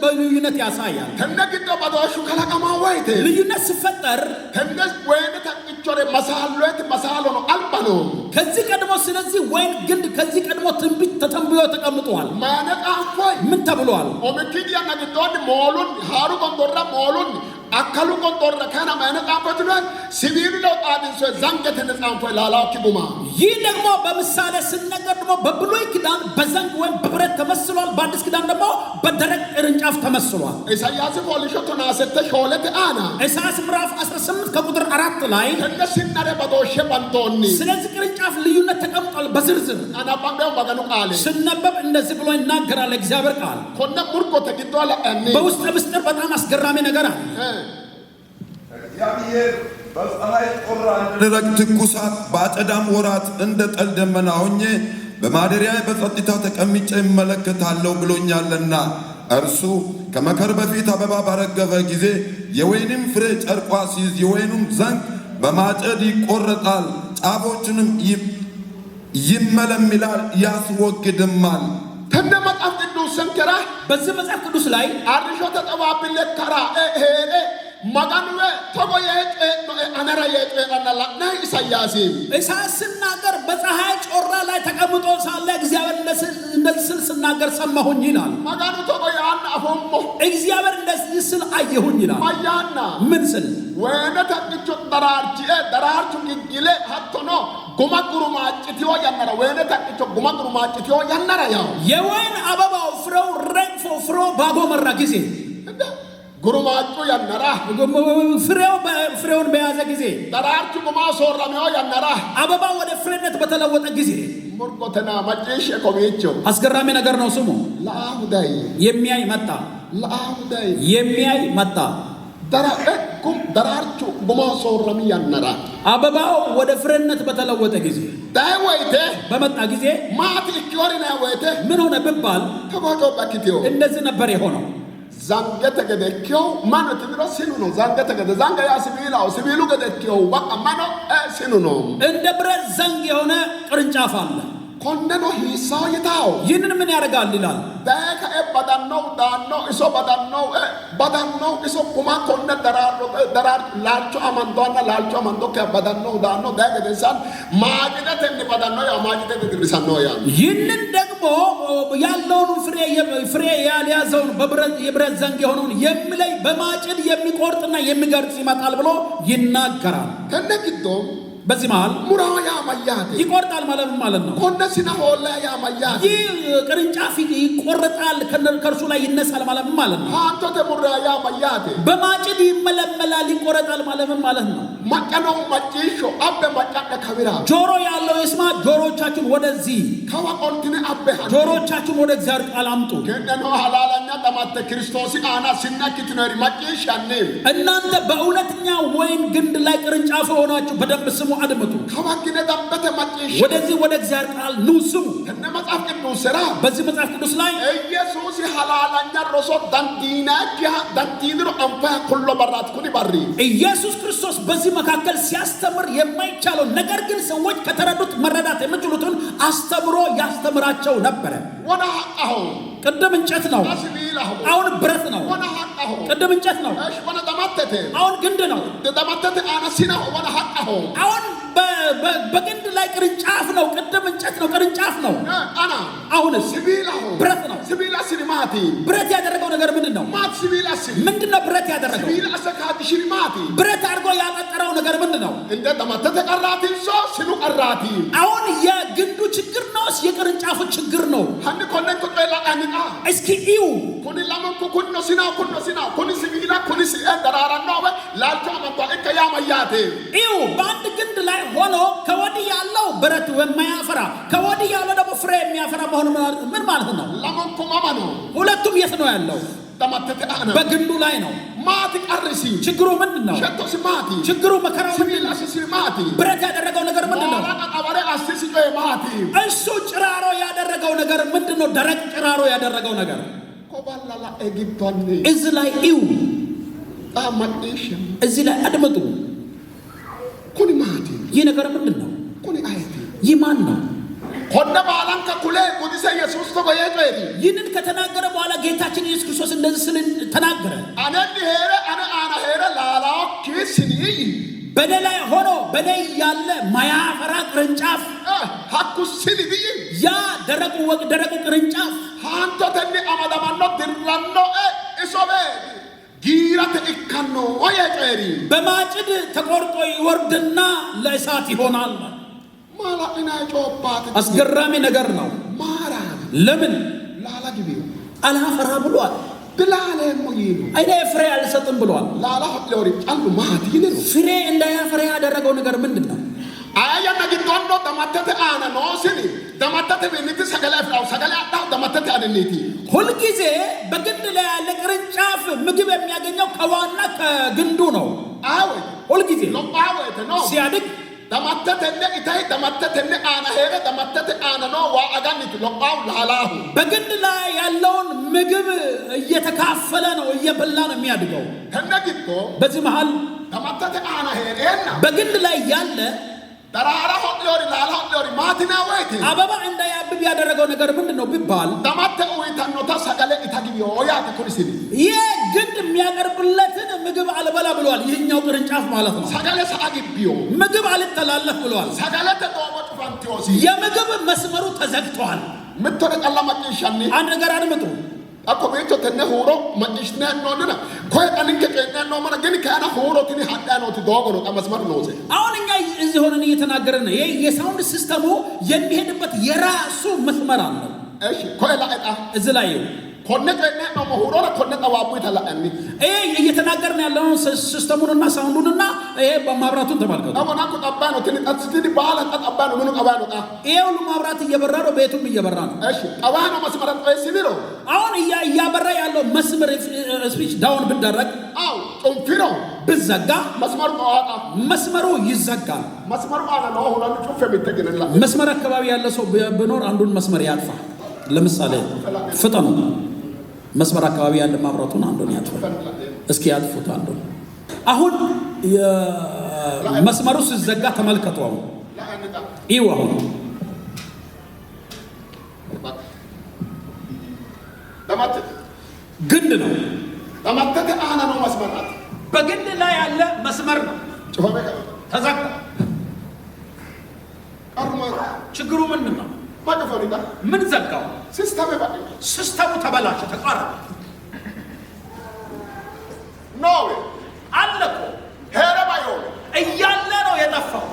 በልዩነት ያሳያል። ተነግቶ በዶሹ ከለቀማ ወይቴ ልዩነት ሲፈጠር ተነስ ወይን ተቅቾሬ መሳሎት መሳሎ ነው አልባኖ ከዚህ ቀድሞ ስለዚህ ወይን ግንድ ከዚህ ቀድሞ ትንቢት ተተንብዮ ተቀምጧል። ማነቃፎይ ምን ተብሏል? ኦመኪዲያ ነግቶን ሞሉን ሃሩ ቆንዶራ ሞሉን አካሉ ቆንዶራ ከና ማነቃፎት ነው ሲቪሉ ነው ጣዲንሶ ዘንገት ነጻንፎ ላላኪ ቡማ ይህ ደግሞ በምሳሌ ሲነገር ደግሞ በብሉይ ኪዳን በዘንግ ወይም በብረት ተመስሏል። በአዲስ ኪዳን ደግሞ በደረቅ ቅርንጫፍ ተመስሏል። ኢሳይያስ ፖሊሾቱና ሰተ ሾለት አና ኢሳይያስ ምዕራፍ 18 ከቁጥር 4 ላይ ተነሲናረ በዶሽ ባንቶኒ ስለዚህ ቅርንጫፍ ልዩነት ተቀምጧል በዝርዝር አና ባንገው ባገኑ ቃል ሲነበብ እንደዚህ ብሎ ይናገራል እግዚአብሔር ቃል። ኮነ ሙርቆ ተግቷል አኒ በውስጥ ምስጢር በጣም አስገራሚ ነገር አለ። እግዚአብሔር በፀሐይ ጮራ ደረቅ ትኩሳት በአጨዳም ወራት እንደ ጠል ደመና ሆኜ በማደሪያ በጸጥታ ተቀምጬ እመለከታለሁ ብሎኛልና እርሱ ከመከር በፊት አበባ ባረገፈ ጊዜ የወይንም ፍሬ ጨርቋ ሲይዝ የወይኑም ዘንግ በማጨድ ይቆረጣል፣ ጫፎቹንም ይመለምላል ያስወግድማል። ተነ መጽሐፍ ቅዱስ ሰንከራ በዚህ መጽሐፍ ቅዱስ ላይ አርሾ ተጠባብለ ከራ ሄሬ ማጋኑዌ ተቆየ አነራ የጨናላ ናይ ኢሳያስ ሲናገር በፀሐይ ጮራ ላይ ተቀምጦ ሳለ እግዚአብሔር እንደዚህ ስል ሲናገር ሰማሁኝ ይላል። ማጋኑ ተቆየ አና አፎሞ እግዚአብሔር እንደዚህ ስል አየሁኝ ይላል። ማያና ምን ስል ወነ ተቅቾ ደራርቹ ግግለ ሀቶኖ ጉማጉሩ ማጭቲዮ ያነራ ወነ ተቅቾ ጉማጉሩ ማጭቲዮ ያነራ ያው የወይን አበባው ፍሬው ረግፎ ፍሬ ባጎመራ ጊዜ ጉሩማጩ ያነራ ፍሬውን በያዘ ጊዜ ደራርቹ ጉማ ሶራሚዮ ያነራ አበባ ወደ ፍሬነት በተለወጠ ጊዜ ሙርቆተና ማጭሽ ኮሚቾ አስገራሚ ነገር ነው። ስሙ ለአሁዳይ የሚያይ መጣ። ለአሁዳይ የሚያይ መጣ። ደራርቹ ጉማ ሶራሚ ያነራ አበባው ወደ ፍሬነት በተለወጠ ጊዜ ዳይወይቴ በመጣ ጊዜ ማት ኢኪዮሪና ወይቴ ምን ሆነ ቢባል ተቆጮ ባኪቲዮ እንደዚህ ነበር የሆነው። ዛንገተ ገደኪዮ ማኖ ትብሮ ሲኑ ነው። ዛንገተ ገደ ዛንጋ ያ ሲቢሉ ገደኪዮ በቃ ማኖ ሲኑ ነው። እንደ ብረት ዘንግ የሆነ ቅርንጫፍ አለ። ኮንደኖ ሂሳው ይታው ይህንን ምን ያደርጋል ይላል። ዳካ በዳኖ ዳኖ እሶ በዳኖ እሶ ኩማ ኮንደ ደራር ላልቾ አማንዶና ላልቾ አማንዶ ከበዳኖ ዳኖ ዳጋ ደሳን ማግደት እንደ በዳኖ ያ ማግደት ድርሳኖ ያ ይህንን ደግሞ ያለውን ፍሬ ያልያዘውን የብረት ዘንግ የሆነውን የሚለይ በማጭድ የሚቆርጥና የሚገርጽ ይመጣል ብሎ ይናገራል። ከነግዶም በዚህ መሃል ሙራው ያ ማያት ይቆርጣል ማለት ነው። ኮንደሲና ሆላ ያ ማያት ይህ ቅርንጫፍ ይቆረጣል ከእርሱ ላይ ይነሳል ማለት ነው። አንተ ተሙራ ያ ማያት በማጭድ ይመለመላል ይቆረጣል ማለት ነው። ማቀነው ማጭሾ አበ ማቀነ ከቢራ ጆሮ ያለው ይስማ። ጆሮቻችሁን ወደዚህ ከዋቆልቲነ አበ ጆሮቻችሁን ወደ እግዚአብሔር ቃል አምጡ። ከነኖ ሐላላኛ ተማተ ክርስቶስ አና ሲናኪት ነው ማጭሽ ያኔ እናንተ በእውነተኛ ወይን ግንድ ላይ ቅርንጫፍ ሆናችሁ በደንብ ስሙ አድምጡ። ከዋኪነ ዳበተ ማጭሽ ወደዚህ ወደ እግዚአብሔር ቃል ኑ ስሙ። ከነ መጽሐፍ ቅዱስ ስራ በዚህ መጽሐፍ ቅዱስ ላይ ኢየሱስ ሐላላኛ ሮሶ ዳንቲድሮ አንፋ ኩሎ በራት ኩኒ ባሪ ኢየሱስ ክርስቶስ በዚህ መካከል ሲያስተምር የማይቻለው ነገር ግን ሰዎች ከተረዱት መረዳት የሚችሉትን አስተምሮ ያስተምራቸው ነበረ። ወና ሐቃሁ ቅድም እንጨት ነው፣ አሁን ብረት ነው። ቅድም እንጨት ነው፣ አሁን ግንድ ነው። አሁን በግንድ ላይ ቅርንጫፍ ነው። ቅድም እንጨት ነው፣ ቅርንጫፍ ነው። አሁንስ ብረት ነው። ብረት ያደረገው ነገር ምንድን ነው? ምንድን ነው ብረት ያደረገው? ብረት አድርጎ ያጠጠረው ነገር ምንድን ነው? አሁን የግንዱ ችግር ነው የቅርንጫፉ ችግር ነው? Hani konnen ko ela anita. እስኪ እዩ Kuni lamon ko kunno sina kuni sigila kuni si endarara nowe lalcho ampa ekayama yate. እዩ በአንድ ግንድ ላይ ሆኖ ከወዲህ ያለው ብረት የማያፈራ ከወዲህ ያለው ደግሞ ፍሬ የሚያፈራ መሆኑ ምን ማለት ነው? Lamon ko mama no. ሁለቱም የት ነው ያለው? Damatete ana. በግንዱ ላይ ነው። Mati qarrisi. ችግሩ ምንድነው? Shetto si mati. ችግሩ መከራው ምንድነው? Si mati. ብረት ያደረገው ነገር ምንድነው? Mara aware assisi ko mati. እሱ ጭራሮ ያደረገው ነገር ምንድነው? ደረቅ ጭራሮ ያደረገው ነገር Ko ballala egiptonni. እዚህ ላይ እዩ Amadisha. እዚህ ላይ አድምጡ። Kuni mati. ይህ ነገር ምንድነው? Kuni ayati. ይህ ማን ነው? Honda balanka kule kudise Jesus to goyeteri. ይህንን ከተናገረ በኋላ ጌታችን ኢየሱስ ክርስቶስ እንደዚህ ስለ ተናገረ። Anani here ana here lala kisini. በኔ ላይ ሆኖ በኔ ያለ ማያፈራ ቅርንጫፍ Hakku sini bi. ያ ደረቁ ቅርንጫፍ Hanto tenne amadamanno dirranno isobe. Girate ikkanno oyeteri. በማጭድ ተቆርጦ ይወርድና ለእሳት ይሆናል። Mala ina ጮባት. አስገራሚ ነገር ነው። Mara. ለምን Lala gibiyo. አላፈራ ብሏል? Bilale moyino. አይኔ ፍሬ አልሰጥም ብሏል። Lala hotlori allu mati ne. ፍሬ እንዳያፈራ ያደረገው ነገር ምንድነው? Aya nagidondo damatete ana no sini. Damatete beniti sagale afraw sagale atta damatete adeniti. ሁልጊዜ በግንድ ላይ ያለ ቅርንጫፍ ምግብ የሚያገኘው ከዋና ከግንዱ ነው። Awe. ሁልጊዜ Lo awe te no. ሲያድግ Damatete ne itai damatete ne ana here damatete ana no wa aganitu lo aw lalahu. በግንድ ላይ ያለውን ምግብ እየተካፈለ ነው እየበላ ነው የሚያድገው። Henegito በዚህ መሃል damatete ana here enna. በግንድ ላይ ያለ Darara hotlori lala hotlori matina wete. አበባ እንዳያብብ ያደረገው ነገር ምንድነው ቢባል Damatte uitanno ta sagale itagibiyo oyate kulisini. ይህ ግንድ የሚያቀርብለትን ምግብ አልበላ ብሏል። ይህኛው ቅርንጫፍ ማለት ነው። Sagale sagibiyo. ምግብ አልተላለፍ ብሏል። Sagale te domo tufantiosi. የምግብ መስመሩ ተዘግቷል። Mittore qalla macciishshanni. አንድ ነገር አድምጡ። Akko beetto tenne huuro macciishshine noonnina koye qaninke cee'ne noo mana gini kaana huuro tini hadhayi nooti doogono xa መስመር noose. አሁን እኛ እዚህ ሆነን እየተናገርን ነው። ይሄ የሳውንድ ሲስተሙ የሚሄድበት የራሱ መስመር አለው። እሺ koye la'exa እዚህ ላይ konne cee'ne noommo huurora konne xawaabbuita la'anni. ይሄ እየተናገርን ያለውን ሲስተሙንና ሳውንዱንና ይሄ ማብራቱን ተመልከቱ። Amon akko xabbaa no tini xassitini baala xa xabbaa no minu qabaa no xa. ይሄ ሁሉ ማብራት እየበራ ነው፣ ቤቱም እየበራ ነው። እሺ xabaa no መስመረ xeessiniro. አሁን እያበራ ያለው መስመር ስፒች ዳውን ብደረግ አው ጩንፊሮ ብዘጋ መስመሩ ጠዋጣ መስመሩ ይዘጋል። መስመሩ አለ ነው ሁሉ ጩፍ የሚተገነላ መስመር አካባቢ ያለ ሰው ቢኖር አንዱን መስመር ያጥፋ። ለምሳሌ ፍጠኑ። መስመር አካባቢ ያለ ማብራቱን አንዱን ያጥፋ። እስኪ ያጥፉት አንዱን። አሁን መስመሩ ሲዘጋ ተመልከቱ። አሁን ይው አሁን ደማት ግንድ ነው። ደማተተ አና ነው መስመራት በግንድ ላይ ያለ መስመር ነው። ጮኸ ተዘጋ። አርማ ችግሩ ምንድን ነው? ማቀፈሪዳ ምን ዘጋው? ሲስተም ባዲ ሲስተሙ ተበላሸ፣ ተቋረጠ። ኖዌ አለቆ ሄረባዮ እያለ ነው የጠፋው።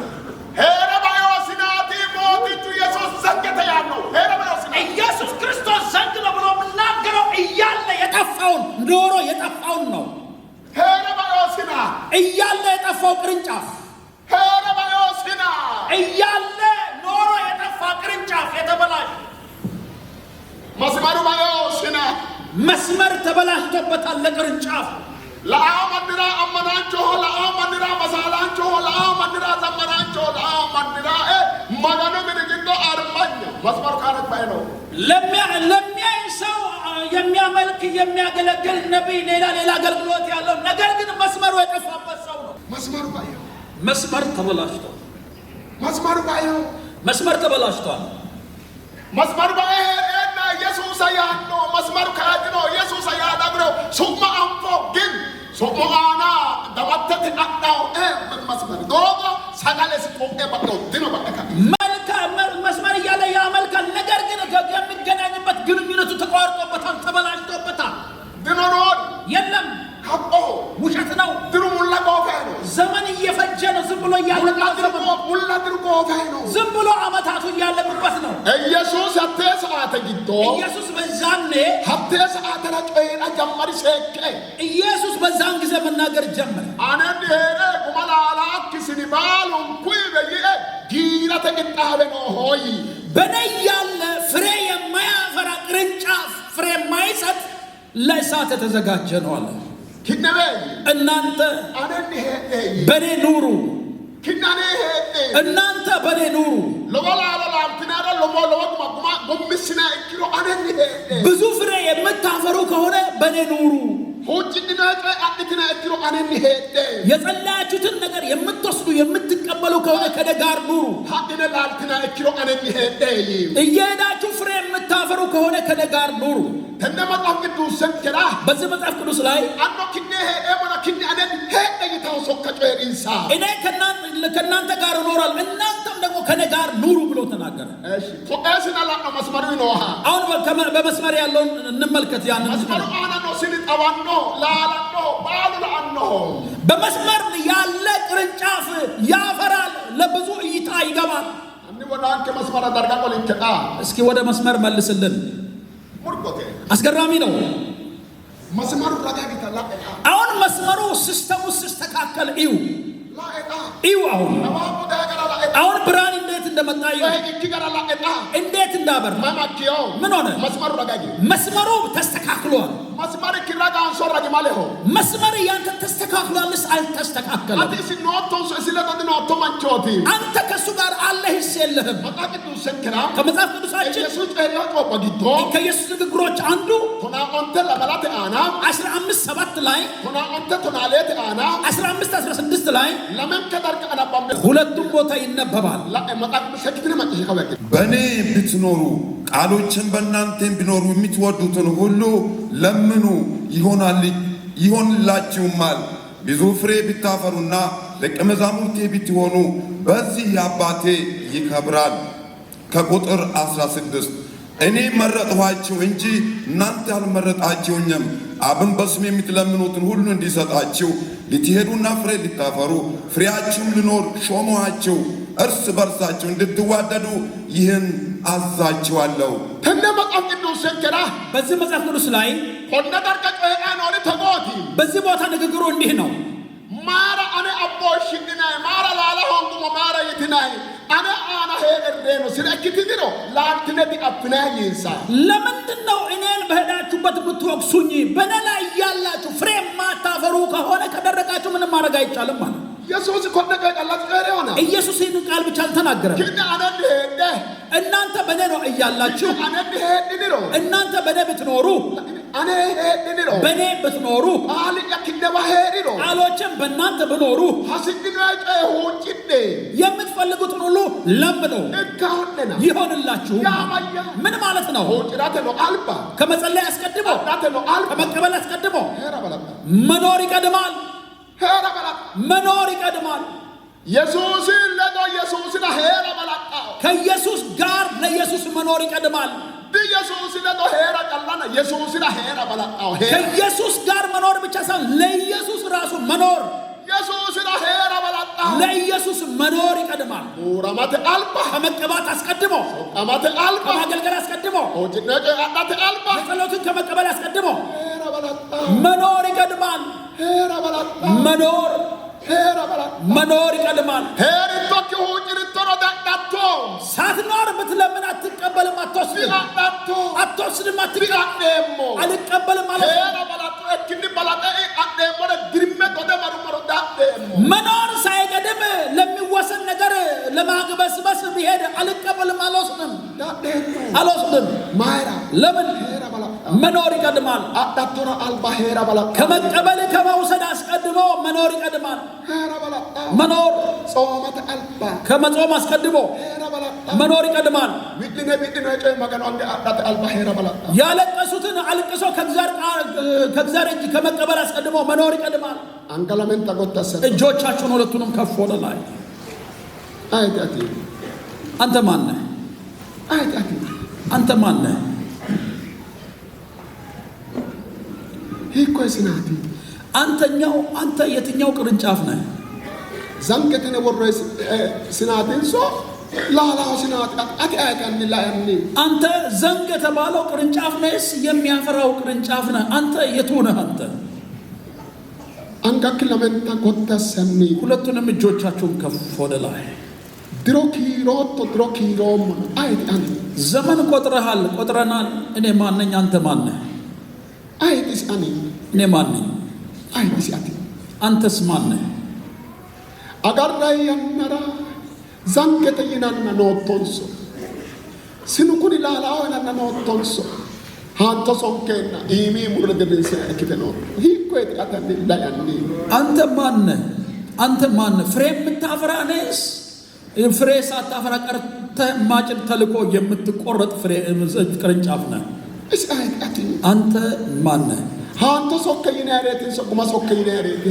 ሄረባዮ ሲናቲ ሞቲቱ ኢየሱስ ዘገተ ያለው ሄረባዮ ሲና ኢየሱስ ክርስቶስ ዘንድ ነው ብሎ የምናገረው እያለ የጠፋውን ኖሮ የጠፋውን ነው። ሄረባዮ ሲና እያለ የጠፋው ቅርንጫፍ ሄረባዮ ሲና እያለ ኖሮ የጠፋ ቅርንጫፍ የተበላሸ መስመሩ ባዮ ሲና መስመር ተበላሽቶበታል ለቅርንጫፍ ለአመንራ አመናንቾ ለአመንራ መሳላንቾ ለአመንራ ዘመናንቾ ለአመንራ ማጋኖ ምንግዶ አርማኛ መስመሩ ካነት ባይ ነው። ለሚያይ ሰው የሚያመልክ የሚያገለግል ነቢይ ሌላ አገልግሎት ያለው ነገር ግን መስመሩ የጠፋበት ሰው ነው። መስመሩ ባዮ መስመር ተበላሽቷል። መስመሩ ባዮ መስመር ተበላሽቷል። መስመሩ ባዮ እና ኢየሱስ ያኖ መስመሩ ካድኖ ኢየሱስ ያዳግሮ ሱማ አንፎ ግን ሱማና ደማተት አጣው መስመር ዶጎ ሰጋለስ ቆቄ ባዶ ድኖ ባካ መስመር እያለ ያመልካል። ነገር ግን የሚገናኝበት ግንኙነቱ ተቋርጦበታል፣ ተበላሽቶበታል። ድኖ ነው የለም ሀቆ ውሸት ነው። ድሩ ሙላ ቆፋ ነው። ዘመን እየፈጀ ነው። ዝም ብሎ እያለቀ ሙላ ድሩ ቆፋ ነው። ዝም ብሎ አመታት ሰዓቱ ያለበት ነው ኢየሱስ አቴስ አተጊቶ ኢየሱስ በዛኔ አቴስ አተራ ጮይና ጀመሪ ሰከ ኢየሱስ በዛን ጊዜ መናገር ጀመረ አነን ሄደ ኩማላላ ክስኒባሉን ኩይበይ ጊራ ተቅጣበ ነው ሆይ በኔ ያለ ፍሬ የማያፈራ ቅርንጫፍ ፍሬ የማይሰጥ ለእሳት የተዘጋጀ ነው አለ ኪነበ እናንተ አነን ሄደ በኔ ኑሩ ኪናኔ ሄደ እናንተ በኔ ኑሩ ለወላላ አንተናራ ለሞሎክ ማቁማ ጎምስና እኪሮ አነን ሄደ ብዙ ፍሬ የምታፈሩ ከሆነ በኔ ኑሩ ሆጭድና አጥትና እኪሮ አነን ሄደ የጸለያችሁትን ነገር የምትወስዱ የምትቀበሉ ከሆነ ከኔ ጋር ኑሩ ሀድነ ላልትና እኪሮ አነን ሄደ እየሄዳችሁ ፍሬ የምታፈሩ ከሆነ ከኔ ጋር ኑሩ ተነመጣፍ ቅዱስ ሰንከራ በዚህ መጽሐፍ ቅዱስ ላይ አኖ ኪኔ ሄደ ወላ ኪኔ አነን ሄደ ይታውሶ ከጨሪንሳ እኔ ከናንተ ጋር እኖራለሁ እናንተም ደግሞ ከኔ ጋር ኑሩ ብሎ ተናገረ እሺ ፎቀስና ላና መስመሩ ነው አሁን በመስመር ያለውን እንመልከት ያንን መስመሩ አና ነው ሲል ጠዋኖ ላላኖ ባሉ ላኖ በመስመር ያለ ቅርንጫፍ ያፈራል ለብዙ እይታ ይገባል አንኒ ወዳንከ መስመር አዳርጋ ቆልንከታ እስኪ ወደ መስመር መልስልን ሙርቆቴ አስገራሚ ነው መስመሩ ረጋግታ ላቀታ አሁን መስመሩ ሲስተሙ ሲስተካከል እዩ ላቀታ እዩ አባቡ ዳገራ ላቀታ አሁን ብርሃን እንዴት እንደመጣ እዩ እኪገራ ላቀታ እንዴት እንዳበራ ማማኪዮ ምን ሆነ መስመሩ ረጋጊ መስመሩ ተስተካክሏል መስመር ኪራጋ አንሶራጊ ማለሆ መስመር ያንተ ተስተካክሏልስ አልተስተካከለም አቲ ሲኖቶ ሲለተን ኖቶ ማንቾቲ አንተ ከሱ ጋር አለህስ የለህም መጽሐፍ ቅዱስ ሰንከራ ከመጽሐፍ ቅዱሳችን ኢየሱስ ጤሪዮ ቆቆዲቶ ከኢየሱስ ንግግሮች አንዱ ቶና ኦንተ ለበላት አና 15:7 ላይ ቶና ኦንተ ቶናሌት አና 15:16 ላይ ለምን ከዳርቀ አናባም ሁለቱም ቦታ ይነበባል መጽሐፍ ቅዱስ ሰክትን ማጭ ከበቅ በእኔ ብትኖሩ ቃሎችን በእናንተም ቢኖሩ የምትወዱትን ሁሉ ለምኑ ይሆንላችሁማል። ብዙ ፍሬ ብታፈሩና ደቀ መዛሙርቴ ብትሆኑ በዚህ አባቴ ይከብራል። ከቁጥር 16 እኔ መረጥኋችሁ እንጂ እናንተ አልመረጣችሁኝም። አብን በስሜ የምትለምኑትን ሁሉ እንዲሰጣችሁ ልትሄዱና ፍሬ ልታፈሩ ፍሬያችሁም ልኖር ሾመኋችሁ። እርስ በርሳችሁ እንድትዋደዱ ይህን አዛችኋለሁ። ተነ መጽሐፍ ቅዱስ ሰንከራ በዚህ መጽሐፍ ቅዱስ ላይ ሆነ ዳርቀ ጮያ ነው ተጎቲ በዚህ ቦታ ንግግሩ እንዲህ ነው ማራ አነ አቦሽድና ማራ ላላ ሆንጉ ማራ ይትናይ አነ አና ሄደሬኖ ስለክትድሮ ላንትነዲ አፍናይንሳ ለምንድነው እኔን በሄዳችሁበት ብትወቅሱኝ በእኔ ላይ ያላችሁ ፍሬ ማታፈሩ ከሆነ ከደረቃችሁ ምንም ማድረግ አይቻልም ማለት ኢየሱስ ኮነቀ ቃላት ቀረ ሆነ ኢየሱስ ይህን ቃል ብቻ አልተናገረም ግን አነ ሄደ እናንተ በእኔ ነው እያላችሁ አነ ሄድድሮ እናንተ በእኔ ብትኖሩ አነ ሄድድሮ በእኔ ብትኖሩ አለ ያክደባ ሄድድሮ ቃሎችን በእናንተ ብኖሩ ሐስድና ሆንጭዴ የምትፈልጉትን ሁሉ ለምኑ እካሁንና ይሆንላችሁ ያማያ ምን ማለት ነው ሆንጭዳተ ነው አልባ ከመጸለይ አስቀድሞ ዳተ ነው አልባ ከመቀበል አስቀድሞ ሄራ በላታ መኖር ይቀድማል ሄራ በላታ መኖር ይቀድማል ኢየሱስ ለዶ ኢየሱስና ሄራ በላታ ከኢየሱስ ጋር ለኢየሱስ መኖር ይቀድማል ኢየሱስ ለዶ ሄራ ቀላና ኢየሱስና ሄራ በላታ ከኢየሱስ ጋር መኖር ብቻ ሳይሆን ለኢየሱስ ራሱ መኖር ኢየሱስና ሄራ በላታ ለኢየሱስ መኖር ይቀድማል ኡራማተ አልባ ከመቀባት አስቀድሞ አማተ አልባ ከማገልገል አስቀድሞ ሆጅነቀ አዳተ አልባ ጸሎትን ከመቀበል አስቀድሞ ሄራ በላታ መኖር ይቀድማል ሄራ በላታ መኖር ሄራ በላታ መኖር ይቀድማል ሄሪቶኪ ሆጅሪቶ ዳዳቶ ሳትኖር ብትለምን አትቀበልም አትወስድም ቢቃዴሞ አልቀበልም ማለት ሄራ በላታ እክኒ በላታ አዴሞ ድርመ ዶደ መሩመሩ ዳዴሞ መኖር ሳይቀድም ለሚወሰን ነገር ለማግበስበስ ቢሄድ አልቀበልም አልወስድም ማይራ ለምን ሄራ በላታ መኖር ይቀድማል አዳቶራ አልባ ሄራ በላታ ከመቀበል ከመውሰድ አስቀድሞ መኖር ይቀድማል ሄራ በላታ መኖር ጾመተ አልባ ከመጾም አስቀድሞ ሄራ በላታ መኖር ይቀድማል ቢድነ ጨ መገኖ አንደ አዳተ አልባ ሄራ በላታ ያለቀሱትን አልቅሶ ከእግዚአብሔር እጅ ከመቀበል አስቀድሞ መኖር ይቀድማል አንገለመን ተጎተሰ እጆቻችሁን ሁለቱንም ከፍ ወደ ላይ አይታቲ አንተ ማን ነህ አይታቲ አንተ ማን ነህ ሂኮ ስናቲ አንተ የትኛው ቅርንጫፍ ነህ ዘንገተነ ወረ ስናቲን ሶ አንተ ዘንግ የተባለው ቅርንጫፍ ነህስ የሚያፈራው ቅርንጫፍ ነህ? አንተ የቱ ነህ? አንተ ሁለቱንም እጆቻችሁን ከፍ ወደ ላይ። ዘመን ቆጥረሃል፣ ቆጥረናል። እኔ ማነኝ? አንተ ማነህ? እኔ ማነኝ? አንተስ ማነህ? አጋራይ ያነራ ዘንገተ ይናና ኖቶንሶ ሲኑኩን ላላው ያናና ኖቶንሶ ሃንቶ ሶንከና ኢሚ ሙርደንሰ እከተኖ ሂኮ የተቃተን ላያኒ አንተ ማነህ? አንተ ማነህ? ፍሬ የምታፈራ ነህስ ፍሬ ሳታፈራ ቀርተህ ማጭድ ተልኮ የምትቆረጥ ፍሬ ቅርንጫፍ ነህ? አንተ ማነህ? ሃንቶ ሶከይና ያሬትን ሶኩማ ሶከይና ያሬት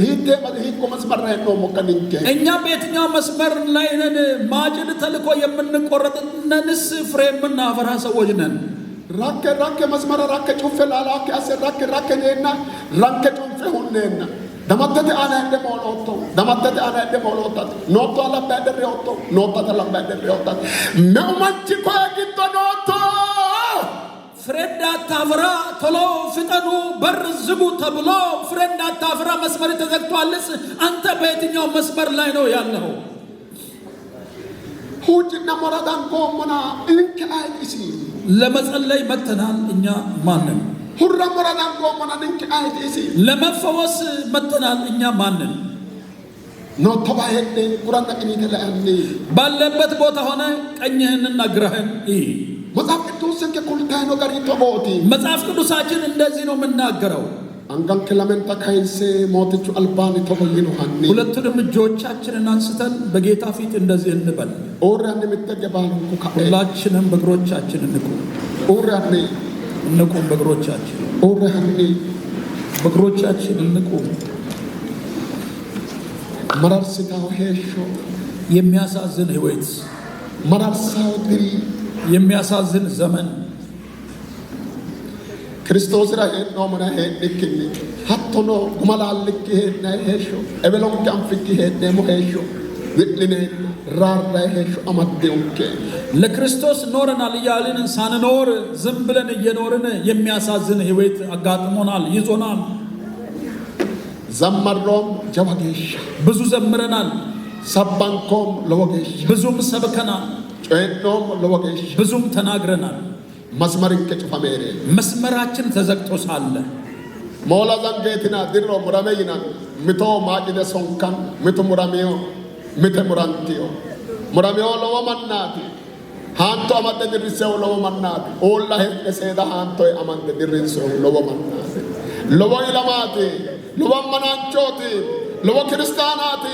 ሂኮ መስመር ላይ ነው ሞከንንከ እኛ በየትኛው መስመር ላይ ነን? ማጭድ ተልኮ የምንቆረጥ ነንስ ፍሬ የምናፈራ ሰዎች ነን? ራከ መስመር ራከ ጩፌ ላላከ አሰራከ ነና ራከ ጩፌ ሁነና ደማተተ አና እንደሞሎቶ ደማተተ አና እንደሞሎቶ ኖቶ አላባደር ያወጣ ኖቶ አላባደር ያወጣ ነውማንቺ ቆይቶ ኖቶ ፍሬዳ ታፍራ ቶሎ ፍጠኑ በር ዝጉ ተብሎ ፍሬዳ ታፍራ መስመር ተዘግቷልስ አንተ በየትኛው መስመር ላይ ነው ያለው? ሁጅና መራዳን ቆመና እንከ አይሲ ለመጸለይ መተናል። እኛ ማንን? ሁራ መራዳን ቆመና እንከ አይሲ ለመፈወስ መተናል። እኛ ማንን? ኖቶ ባሄደ ቁራን ቀኝተ ለአንዴ ባለበት ቦታ ሆነ ቀኝህንና ግራህን መጽሐፍ ቅዱስን ከኩልታኖ ጋር ይተቦቲ መጽሐፍ ቅዱሳችን እንደዚህ ነው የምናገረው። አንጋል ከለመንታ ካይንሴ ሞትቹ አልባን ተቆይኑ ሀኒ ሁለቱንም እጆቻችንን አንስተን በጌታ ፊት እንደዚህ እንበል። ኦራን የምትገባሉ ሁላችንም በእግሮቻችን እንቁም። ኦራን እንቁም በእግሮቻችን። ኦራን በእግሮቻችን እንቁም። መራርስታው ሄሾ የሚያሳዝን ህይወት መራርሳው ድሪ የሚያሳዝን ዘመን ክርስቶስ ራይ ነው ማና ሄድክኒ ሀቶኖ ጉማላልክ ሄድና ሄሾ ኤበሎን ካምፍክ ሄድነ ሞሄሾ ግጥልኔ ራራ ሄሾ አማደውከ ለክርስቶስ ኖረናል እያልን ሳንኖር ዝም ብለን እየኖርን የሚያሳዝን ህይወት አጋጥሞናል፣ ይዞናል። ዘመሮም ጀዋጌሽ ብዙ ዘምረናል። ሰባንኮም ለወጌሽ ብዙም ሰብከናል። ጨኖም ለወጌሽ ብዙም ተናግረናል። መስመርን ከጭፋሜሬ መስመራችን ተዘግቶ ሳለ ሞላ ዘንጌትና ድሮ ሙራሜይና ሚቶ ማጅደ ሶንካን ሚቶ ሙራሜዮ ሚተ ሙራንቲዮ ሙራሜዮ ለወመናቲ ሃንቶ አመደ ድርሰው ለወመናቲ ኦላ ሄደ ሰዳ ሃንቶ አመደ ድርሰው ለወመናቲ ለወ ኢላማቲ ለወመናንቾቲ ለወ ክርስቲያናቲ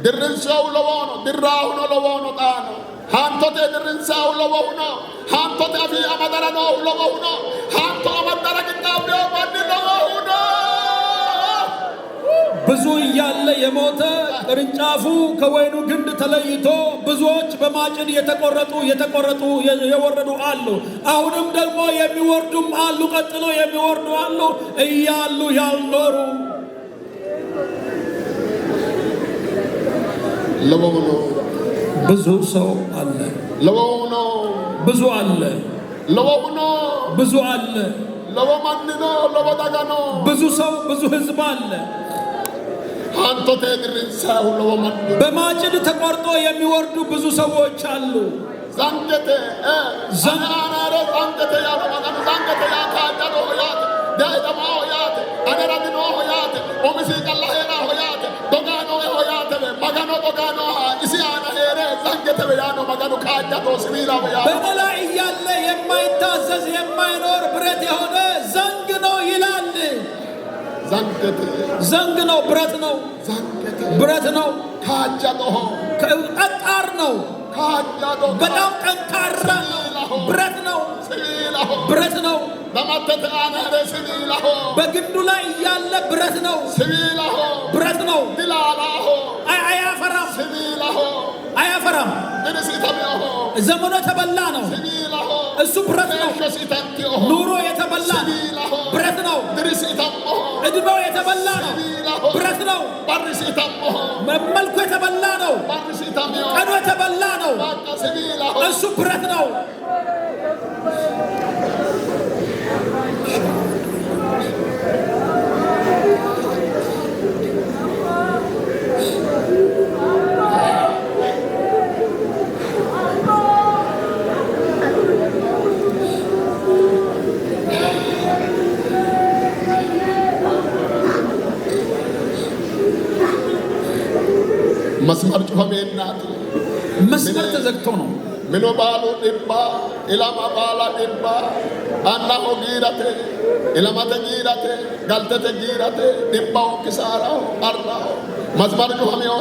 ድርሰው ለወኖ ድራሁኖ ለወኖ ጣኖ ሃንቶቴ ድርንሳው ለወሁኖ ሃንቶቴ አፊ አመደረኖ ለወሁኖ ሃንቶ አመደረ ግጣቢዮ ባዲ ለወሁኖ ብዙ እያለ የሞተ ቅርንጫፉ ከወይኑ ግንድ ተለይቶ ብዙዎች በማጭድ የተቆረጡ የወረዱ አሉ። አሁንም ደግሞ የሚወርዱም አሉ። ቀጥሎ የሚወርዱ አሉ። እያሉ ያልኖሩ ለወሁኖ ብዙ ሰው አለ። ለወውኖ ብዙ አለ። ለወውኖ ብዙ አለ። ለወማንኖ ለወዳጋኖ ብዙ ሰው ብዙ ህዝብ አለ። አንቶቴ ድርንሳው ለወማን በማጭድ ተቆርጦ የሚወርዱ ብዙ ሰዎች አሉ። ዛንገተ ዘናናረ ዛንገተ ያማን ዛንገተ ያካዳዶ ያት ዳይዳማ ያት አነራድኖ ያት ኦሚሲ ቀላሄና ያት ዶጋኖ ያት ማጋኖ ዶጋኖ ኢሲያና ሄረ ዛንገተ ያኖ ማጋኖ ካዳዶ ሲሚላ ያ በላይ ያለ የማይታዘዝ የማይኖር ብረት የሆነ ዘንግ ነው ይላል። ዘንግ ነው፣ ብረት ነው፣ ብረት ነው። ካጃዶ ጠጣር ነው፣ ካጃዶ በጣም ጠንካራ ነው። ብረት ነው፣ ብረት ነው። ለማተተ አናረ ሲሚላሆ በግንዱ ላይ ያለ ብረት ነው፣ ሲሚላሆ ብረት ነው። ዲላላሆ አያፈራም፣ ሲሚላሆ አያፈራም። ድርሲታሚሆ ዘመኑ የተበላ ነው፣ ሲሚላሆ እሱ ብረት ነው። ኑሮ የተበላ ብረት ነው። ድርሲታሞ እድሜው የተበላ ነው። ብረት ነው። መልኩ የተበላ ነው። ቀኑ የተበላ ነው። እሱ ብረት ነው። መስመር ጩኸሜናት መስመር ተዘግቶ ነው። ምኖ ባሉ ድባ ኢላማ ባላ ድባ አና ሆጊራቴ ኢላማተ ጊራቴ ጋልተተ ጊራቴ ድባው ኪሳራው አራው መስመር ጩኸሜው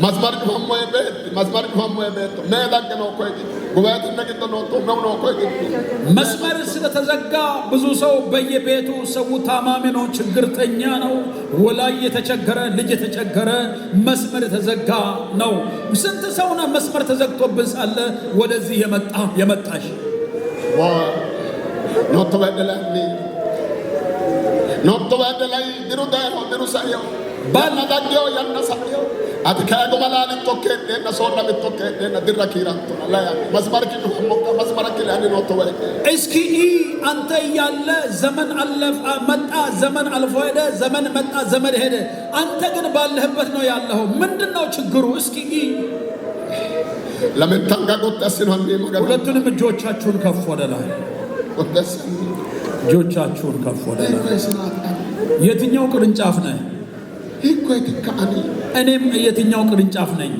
መስመር ጩኸሜው ቤት መስመር ጩኸሜው ቤት ነዳገ ነው ቆይ ጉባኤት ነግቶ ነው ነው ቆይ መስመር ስለተዘጋ ብዙ ሰው በየቤቱ ሰው ታማሚ ነው፣ ችግርተኛ ነው፣ ወላይ የተቸገረ ልጅ የተቸገረ መስመር የተዘጋ ነው። ስንት ሰው ነው መስመር ተዘግቶብን ሳለ ወደዚህ የመጣሽ ኖቶ በደላኒ ኖቶ በደላይ ድሩ ዳይሮ ድሩ ሳየው ባናዳጊዮ ያነሳየው አትካጎ መላል ተከደ ነሶና ተከደ ነድራኪራንቶ ላይ መስመር ኪላኒ ኖቶ ወይ እስኪ አንተ ያለ ዘመን አለፈ መጣ፣ ዘመን አልፎ ሄደ፣ ዘመን መጣ፣ ዘመን ሄደ። አንተ ግን ባለህበት ነው ያለው። ምንድነው ችግሩ? እስኪ ለምን ታንጋጎተስ ነው እንዴ? መገድ ሁለቱንም እጆቻችሁን ከፍ ወደ ላይ ወደስ እጆቻችሁን ከፍ ወደ ላይ። የትኛው ቅርንጫፍ ነህ? እኔም የትኛው ቅርንጫፍ ነኝ?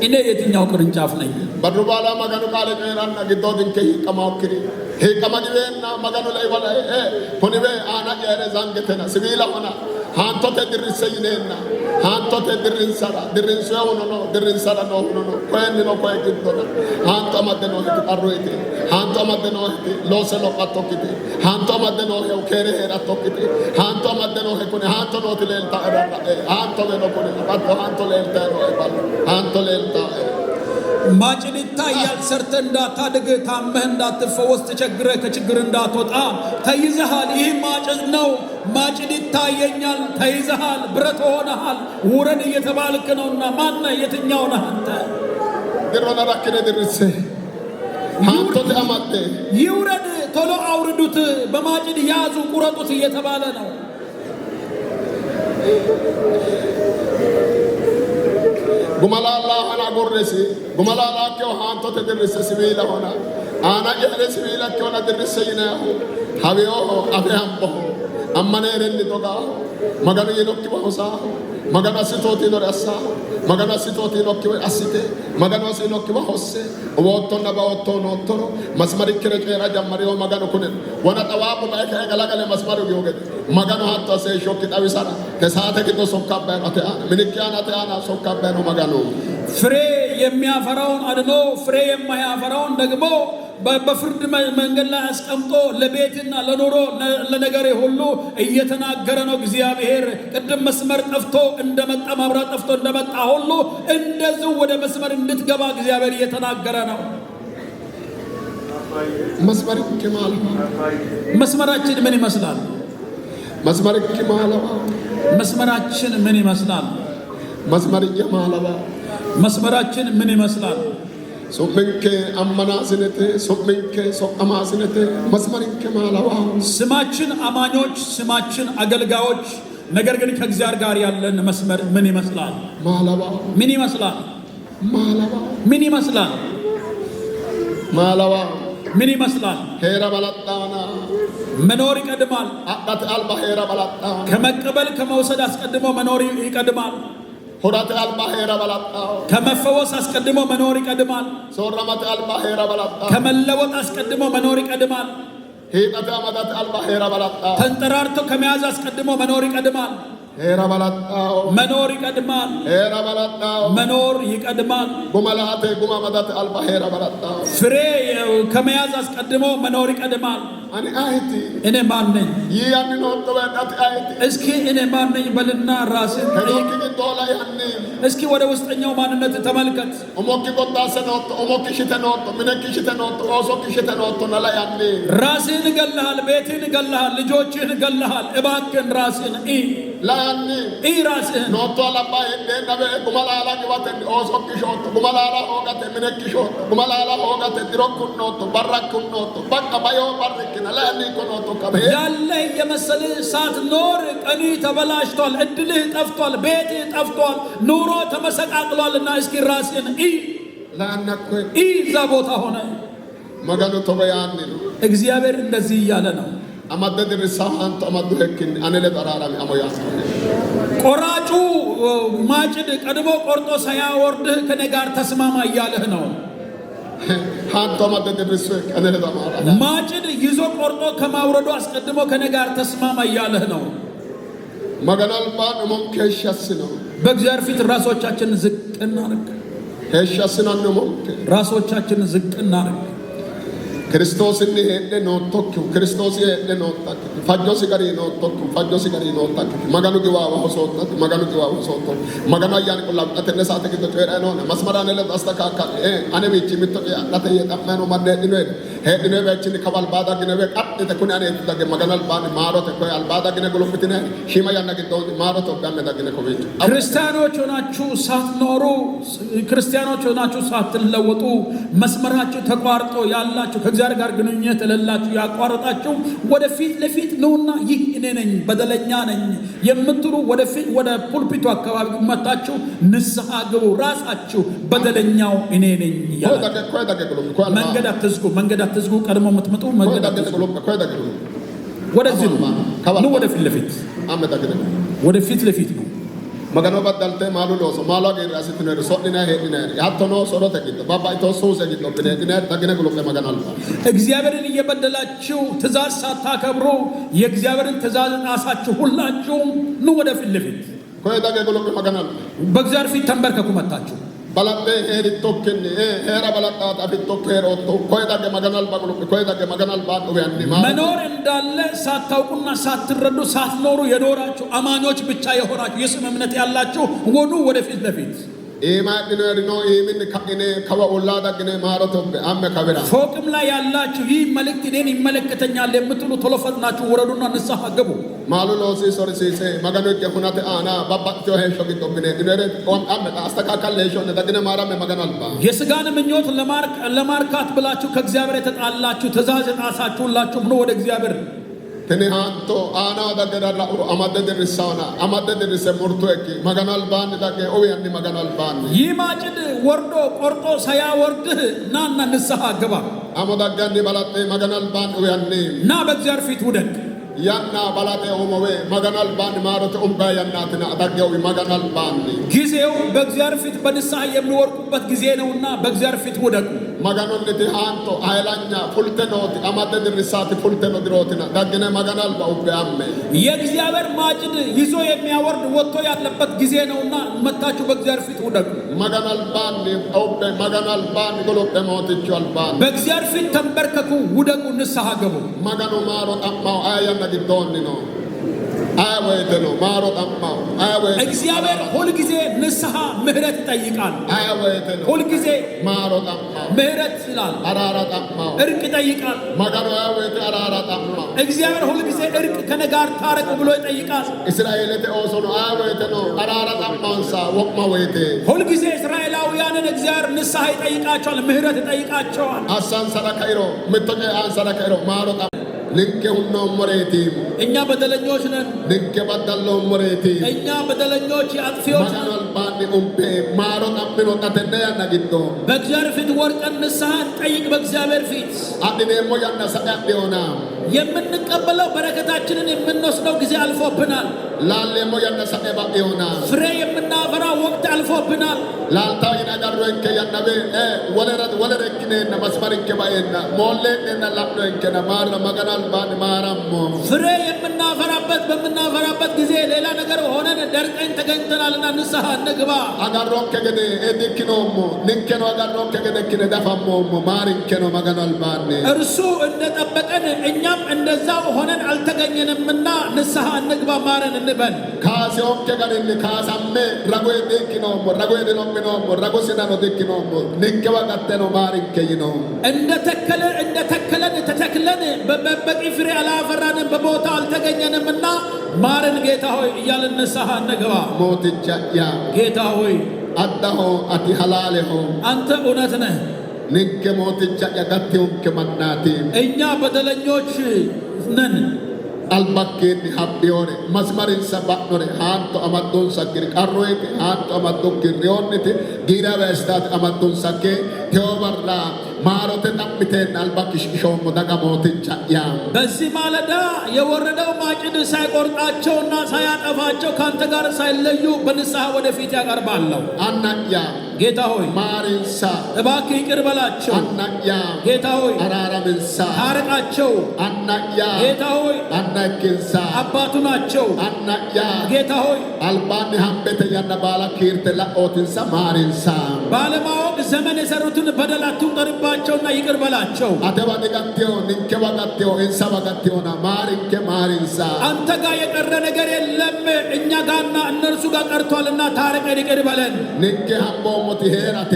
እኔ የትኛው ቅርንጫፍ ነኝ? በሩባላ መገኑ ቃለ ጀራና ግዶድን ከይቀማውክሪ ሄቀማግቤና መገኑ ላይ ወላይ ፖኒቤ አና ያረ ዛንገተና ሲቢላ ሆና ሃንቶተ ድርሰይኔና ሃንቶተ ድርንሰራ ድርንሰው ነው ድርንሰራ ነው ኮይን ነው ኮይ ግዶና ሃንቶ ማደኖ ተጣሮይቴ ሃንቶ ማደኖ ሎሰሎ አቶኪቴ ሃንቶ ማደኖ ሄውከሬ አቶኪቴ ሃንቶ ማደኖ ሄኩኔ ሃንቶ ነው ትሌልታ አዳራ ሃንቶ ነው ኮኔ አቶ ሃንቶ ሌልታ ነው ባሉ ሃንቶ ሌልታ ማጭድ ይታያል። ሰርተህ እንዳታድግ፣ ታመህ እንዳትፈወስ፣ ተቸግረህ ከችግር እንዳትወጣ ተይዘሃል። ይህ ማጭድ ነው። ማጭድ ይታየኛል። ተይዘሃል። ብረት ሆነሃል። ውረድ እየተባልክ ነውና ማነህ? የትኛው ነህ አንተ? ድሮና ራከነ ድርስ ሃንቶ ተማተ ይውረድ፣ ቶሎ አውርዱት፣ በማጭድ ያዙ፣ ቁረጡት እየተባለ ነው። ጉማላላ አና ጎረሲ ጉማላላ ከው ሃንቶ ተደረሰ ሲቢላ ሆና አና ያለ ሲቢላ ከሆነ ደረሰ ይናሁ ሀቢዮ አፈያምቦ አማኔረን ዶጋ መጋኑ የኖክ ባውሳ መጋኑ ሲቶቲ ኖራሳ መጋኑ ሲቶቲ ኖክ አሲቴ መጋኑ ሲኖክ ባውሰ ወቶና ባወቶ ኖቶሮ መስመር ከረጨራ ጀመሪዮ መጋኑ ኩነ ወና ጠዋቡ ባይከ ገላገለ መስመሩ ይወገድ መጋኑ ሀቶ ሰ ሾክ ጣዊሳራ ከሳተ ግዶ ሶካባ ነው ተአ ምንኪያና ተአና ሶካባ ነው መጋኑ ፍሬ የሚያፈራውን አድኖ ፍሬ የማያፈራውን ደግሞ በፍርድ መንገድ ላይ አስቀምጦ ለቤትና ለኑሮ ለነገሬ ሁሉ እየተናገረ ነው እግዚአብሔር። ቅድም መስመር ጠፍቶ እንደመጣ ማብራት ጠፍቶ እንደመጣ ሁሉ እንደዚሁ ወደ መስመር እንድትገባ እግዚአብሔር እየተናገረ ነው። መስመር ከማለ መስመራችን ምን ይመስላል? መስመር ከማለ መስመራችን ምን ይመስላል? መስመር የማለባ መስመራችን ምን ይመስላል? ሶምንከ አማናስነቴ ሶምንከ ሶማስነቴ መስመርንከ ማለባ ስማችን አማኞች፣ ስማችን አገልጋዮች፣ ነገር ግን ከእግዚአብሔር ጋር ያለን መስመር ምን ይመስላል? ማለባ ምን ይመስላል? ማለባ ምን ይመስላል? ማለባ ምን ይመስላል? ሄራ ባላጣና መኖር ይቀድማል። አጣት አልባ ሄራ ባላጣና ከመቀበል ከመውሰድ አስቀድሞ መኖር ይቀድማል። ሆዳት አልባ ሄራ ባላጣ ከመፈወስ አስቀድሞ መኖር ይቀድማል። ሶራማት አልባ ሄራ ባላጣ ከመለወጥ አስቀድሞ መኖር ይቀድማል። ሄጣት አማዳት አልባ ሄራ ባላጣ ተንጠራርቶ ከመያዝ አስቀድሞ መኖር ይቀድማል። Era balatao. መኖር ይቀድማል። Era balatao. መኖር ይቀድማል። Gumalate gumamadate alba era balatao. ፍሬ ከመያዝ አስቀድሞ መኖር ይቀድማል። Ani ahiti. እኔ ማን ነኝ? Yiyani no to that ahiti. እስኪ እኔ ማን ነኝ በልና ራስን ጠይቅ። Hedoki dola yanni. እስኪ ወደ ውስጠኛው ማንነት ተመልከት። Omoki godase no to omoki shite no to mineki shite no to osoki shite no to nala yanni. ራስህን እገልሃል፣ ቤትህን እገልሃል፣ ልጆችህን እገልሃል። እባክህን ራስህን La yanni. ራስህን No to la ba ende nabe gumalala gibate osoki shot gumalala hogate mineki shot gumalala hogate dirokun no to barakun no to bakka bayo barkin la yanni kono to kabe. ያለህ የመሰልህ ሳትኖር ቀንህ ተበላሽቷል፣ እድልህ ጠፍቷል፣ ቤትህ ጠፍቷል፣ ኑሮ ተመሰቃቅሏልና እስኪ ራስህን La nakwe እዛ ቦታ ሆነ magano to bayanni. እግዚአብሔር እንደዚህ እያለ ነው። Amadde risahan to amaddu hekin anele darara amoyas. ቆራጩ ማጭድ ቀድሞ ቆርጦ ሳያወርድህ ከኔ ጋር ተስማማ እያለህ ነው። Han to amadde risu anele darara. ማጭድ ይዞ ቆርጦ ከማውረዱ አስቀድሞ ከኔ ጋር ተስማማ እያለህ ነው። Maganal ban umum keshasino. በእግዚአብሔር ፊት ራሶቻችንን ዝቅ እናድርግ። Keshasino umum. ራሶቻችንን ዝቅ እናድርግ። Christos inni hedde no tokku Christos hedde no takki fajjo sigari no tokku fajjo sigari no takki maganu giwa wa hosot maganu giwa wa hosot maganu yan ko lam atene saate ki to era no masmarane le dasta ka ka ane mi chimito ya late ye tapmano madde dino hedde no vechini kabal bada gine ve katte te kuni ane dage maganal ban maro te ko al bada gine golopitine shima yan nagi to maro to gamme dagine ko vechu ክርስቲያኖች ሆናችሁ ሳትኖሩ ክርስቲያኖች ሆናችሁ ሳትለወጡ መስመራችሁ ተቋርጦ ያላችሁ ከእግዚአብሔር ጋር ግንኙነት የሌላችሁ ያቋረጣችሁ ወደፊት ለፊት ነውና ይህ እኔ ነኝ በደለኛ ነኝ የምትሉ ወደፊት ወደ ፑልፒቱ አካባቢ መጣችሁ ንስሐ ግቡ። ራሳችሁ በደለኛው እኔ ነኝ ያላችሁ መንገድ አትዝጉ። ቀድሞ የምትመጡ መንገድ አትዝጉ። ወደዚህ ነው ወደፊት ለፊት ወደፊት ለፊት ነው። magano badalte malu loso malo ge rasit ne sodina hedina yatto no sorote git baba ito souse git obine dine dagine guluke maganal እግዚአብሔርን እየበደላችሁ ትእዛዝ ሳታከብሩ የእግዚአብሔርን ትእዛዝ ጣሳችሁ ሁላችሁ ነው ወደፊት ለፊት koy dage guluke maganal በእግዚአብሔር ፊት ተንበርከኩ መጣችሁ balate heri tokken era balata abit tokkero to koy dage maganal baguluke koy dage maganal ba do yanni መኖር እንዳለ ሳታውቁና ሳትረዱ ሳትኖሩ የኖራችሁ አማኞች ብቻ የሆናችሁ የስም እምነት ያላችሁ ወኑ ወደፊት ለፊት ኤማ ድነርኖ ኤምን ከኔ ከወላ ዳግነ ማረቶ አመ ከበራ ፎቅም ላይ ያላችሁ ይህ መልእክት እኔን ይመለከተኛል የምትሉ ቶሎ ፈጥናችሁ ወረዱና ንስሐ ግቡ። ማሉ ሎሲ ሶርሲሴ ማጋኖ ከሁናተ አና ባባቶ ሄሾ ግቶብነ ድነረ አመ አስተካካል ሄሾ ዳግነ ማራመ ማጋናልባ የስጋን ምኞት ለማርካት ብላችሁ ከእግዚአብሔር የተጣላችሁ ትእዛዝ የጣሳችሁ ሁላችሁ ነው ወደ እግዚአብሔር Tenihanto ana dagera la amade derisana amade derise murto eki maganal ban dage oyanni maganal ban ይማጭድ ወርዶ ቆርጦ ሳያወርድህ ናና ንስሐ ግባ። አሞዳጋኒ ባላቴ maganal ban oyanni ና በእግዚአብሔር ፊት ውደቅ ያና ባላቴ ኦሞዌ maganal ban ማሮተ ኡምባ ያናትና አዳገው maganal ban ጊዜው በእግዚአብሔር ፊት በንስሐ የሚወርቁበት ጊዜ ነውና በእግዚአብሔር ፊት ውደቁ። magano netihanto አይላኛ ፉልተኖት አማደ ደርሳት ፉልተኖ ድሮትና ዳግነ maganal ba ኡባያመ የእግዚአብሔር ማጭድ ይዞ የሚያወርድ ወጥቶ ያለበት ጊዜ ነውና መታችሁ በእግዚአብሔር ፊት ውደቁ። maganal ban ኦበ maganal ban ጎሎቀ ሞትቻል ban በእግዚአብሔር ፊት ተንበርከኩ፣ ውደቁ፣ ንስሐ ገቡ። magano ማሮ አማው አያና ግዶን ነው አያወይተኖ ማሮ አማው አያወይ እግዚአብሔር ሁል ጊዜ ንስሐ ምህረት ይጠይቃል። አያወይተኖ ሁል ጊዜ ማሮ አማው ምህረት ይላል፣ አራራ አማው እርቅ ይጠይቃል። ማጋኖ አያወይተ አራራ አማው እግዚአብሔር ሁል ጊዜ እርቅ ከኔ ጋር ታረቁ ብሎ ይጠይቃል። እስራኤልተ ኦሶኖ አያወይተኖ አራራ አማውንሳ ወቅማ ወይቴ ሁል ጊዜ እስራኤላውያንን እግዚአብሔር ንስሐ ይጠይቃቸዋል፣ ምህረት ይጠይቃቸዋል። አሳን ሰራካይሮ ምጥቀ አንሰራካይሮ ማሮ ልንከ ሁኖ ሞሬቲ እኛ በደለኞች ነን። ልንከ በደሎ ሞሬቲ እኛ በደለኞች አጥፊዎች ነን። ማጋኖ ባኒ ኡምፔ ማሮ አምኖ ተተነ ያናግዶ በእግዚአብሔር ፊት ወርቀን ንስሐ ጠይቅ። በእግዚአብሔር ፊት አዲኔሞ ያና ሰዳዴውና የምንቀበለው በረከታችንን የምንወስደው ጊዜ አልፎብናል። ላሌሞ ያና ሰዳዴውና ፍሬ የምናፈራው ወቅት አልፎብናል። ላልታው ይናጋሩ እንከ ያናበ ወለረት ወለረክኔ መስመር እንከ ባየና ሞሌ እና ላፕኖ እንከ ማር ማጋናል አልባን ማራሞ ፍሬ በምናፈራበት ጊዜ ሌላ ነገር ሆነን ደርቀን ተገኝተናልና ንስሐ እንግባ። አጋሮን ከገደ ኤዲክኖሞ ንከኖ አጋሮን ከገደ ከነ ዳፋሞሞ ማሪንከኖ መገን አልባን እርሱ እንደጠበቀን እኛም እንደዛው ሆነን አልተገኘንምና ንስሐ እንግባ ማረን እንበል። ካሲዮን ከገደ ካሳሜ ረጎ ኤዲክኖሞ ረጎ ኤዲኖሞ ረጎ ሲናኖ ኤዲክኖሞ ንከዋ ቀተኖ ማሪንከይኖ እንደተከለን ተተክለን በበቂ ፍሬ አላፈራንም በቦታ አልተገኘንምና ማረን ጌታ ሆይ እያልን ንስሐ እንግባ። ሞትቻ ያ ጌታ ሆይ አዳሆ አቲ ሐላሌሆ አንተ እውነት ነህ። ንከ ሞትቻ ያጋቴውን ከመናቲ እኛ በደለኞች ነን። አልባኬን ሀቢዮኔ መስመሪን ሰባኖኔ ሃንቶ አማዶን ሰኪር ቀሮይት ሃንቶ አማዶን ኪሪዮኔት ጊራ በስታት አማዶን ሰኬ ቴዎበራ ማሮተ ጠብቴን አልባክሽ ሾሞ ደጋሞትቻ ያ በዚህ ማለዳ የወረደው ማጭድ ሳይቆርጣቸውና ሳያጠፋቸው ካንተ ጋር ሳይለዩ በንስሐ ወደፊት ያቀርባለሁ። አናያ ጌታ ሆይ ማሪንሳ እባክህ ይቅር በላቸው። አናያ ጌታ ሆይ አራራምንሳ ታረቃቸው። አናያ ጌታ ሆይ አናኪንሳ አባቱ ናቸው። አናያ ጌታ ሆይ አልባን ሀምቤተ ያና ባላ ኪርተ ለኦትንሳ ማሪንሳ ባለማወቅ ዘመን የሰሩትን በደል አትቁጠርባቸውና ይቅር በላቸው። አተባኔ ጋቴዮ ንንከ ባጋቴዮ እንሳ ባጋቴዮና ማሪንከ ማሪንሳ አንተ ጋር የቀረ ነገር የለም እኛ ጋርና እነርሱ ጋር ቀርቷልና ታረቀን ይቅር በለን። ንንከ ሀምቦ ሞቲ ሄራቴ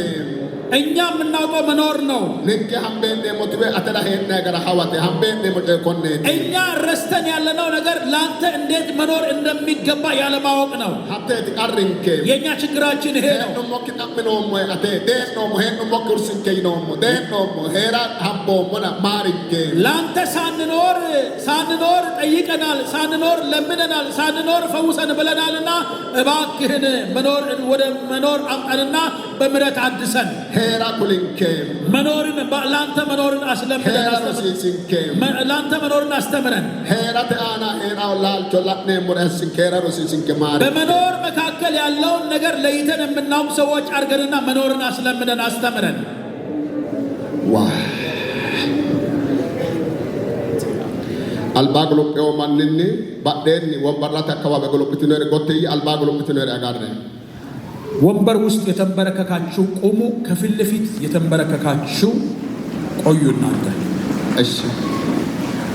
እኛ የምናውቀው መኖር ነው። ንንከ ሀምቤን ሞቲቤ አተዳ ሄድ ነገር ሐዋቴ ሀምቤን ሞጨ ኮኔ እኛ ረስተን ያለነው ነገር ለአንተ እንዴት መኖር እንደሚገባ ያለማወቅ ነው። ሀቴት ቀሪንከ የእኛ ችግራችን ይሄ ነው። ሞኪ ጠምኖሞ አቴ ደኖሞ ሄኖ ሞኩርስንከ ይኖሞ ደኖሞ ሄራ ሀምቦ ሞና ማሪንከ ለአንተ ሳንኖር ጠይቀናል፣ ሳንኖር ለምነናል፣ ሳንኖር ፈውሰን ብለናልና እባክህን ወደ መኖር አምጣንና በምሕረት አድሰን። ሄራ ኩሊንከ ለአንተ መኖርን አስለምደን ለአንተ መኖርን አስተምረን። ሄራ ተአና ሄራ ላልቾ ላኔ ሙረስንከ ሄራ ሮሲንከ ማሪ በመኖር መካከል ያለውን ነገር ለይተን የምናውቅ ሰዎች አድርገንና መኖርን አስለምደን አስተምረን። አልባግሎጴዮ ማንኒ ባዴኒ ወንበራት አካባቢ ግሎጵትኖር ጎቴይ አልባግሎጵትኖር ያጋረ ወንበር ውስጥ የተንበረከካችሁ ቁሙ፣ ከፊት ለፊት የተንበረከካችሁ ቆዩ። እናንተ እሺ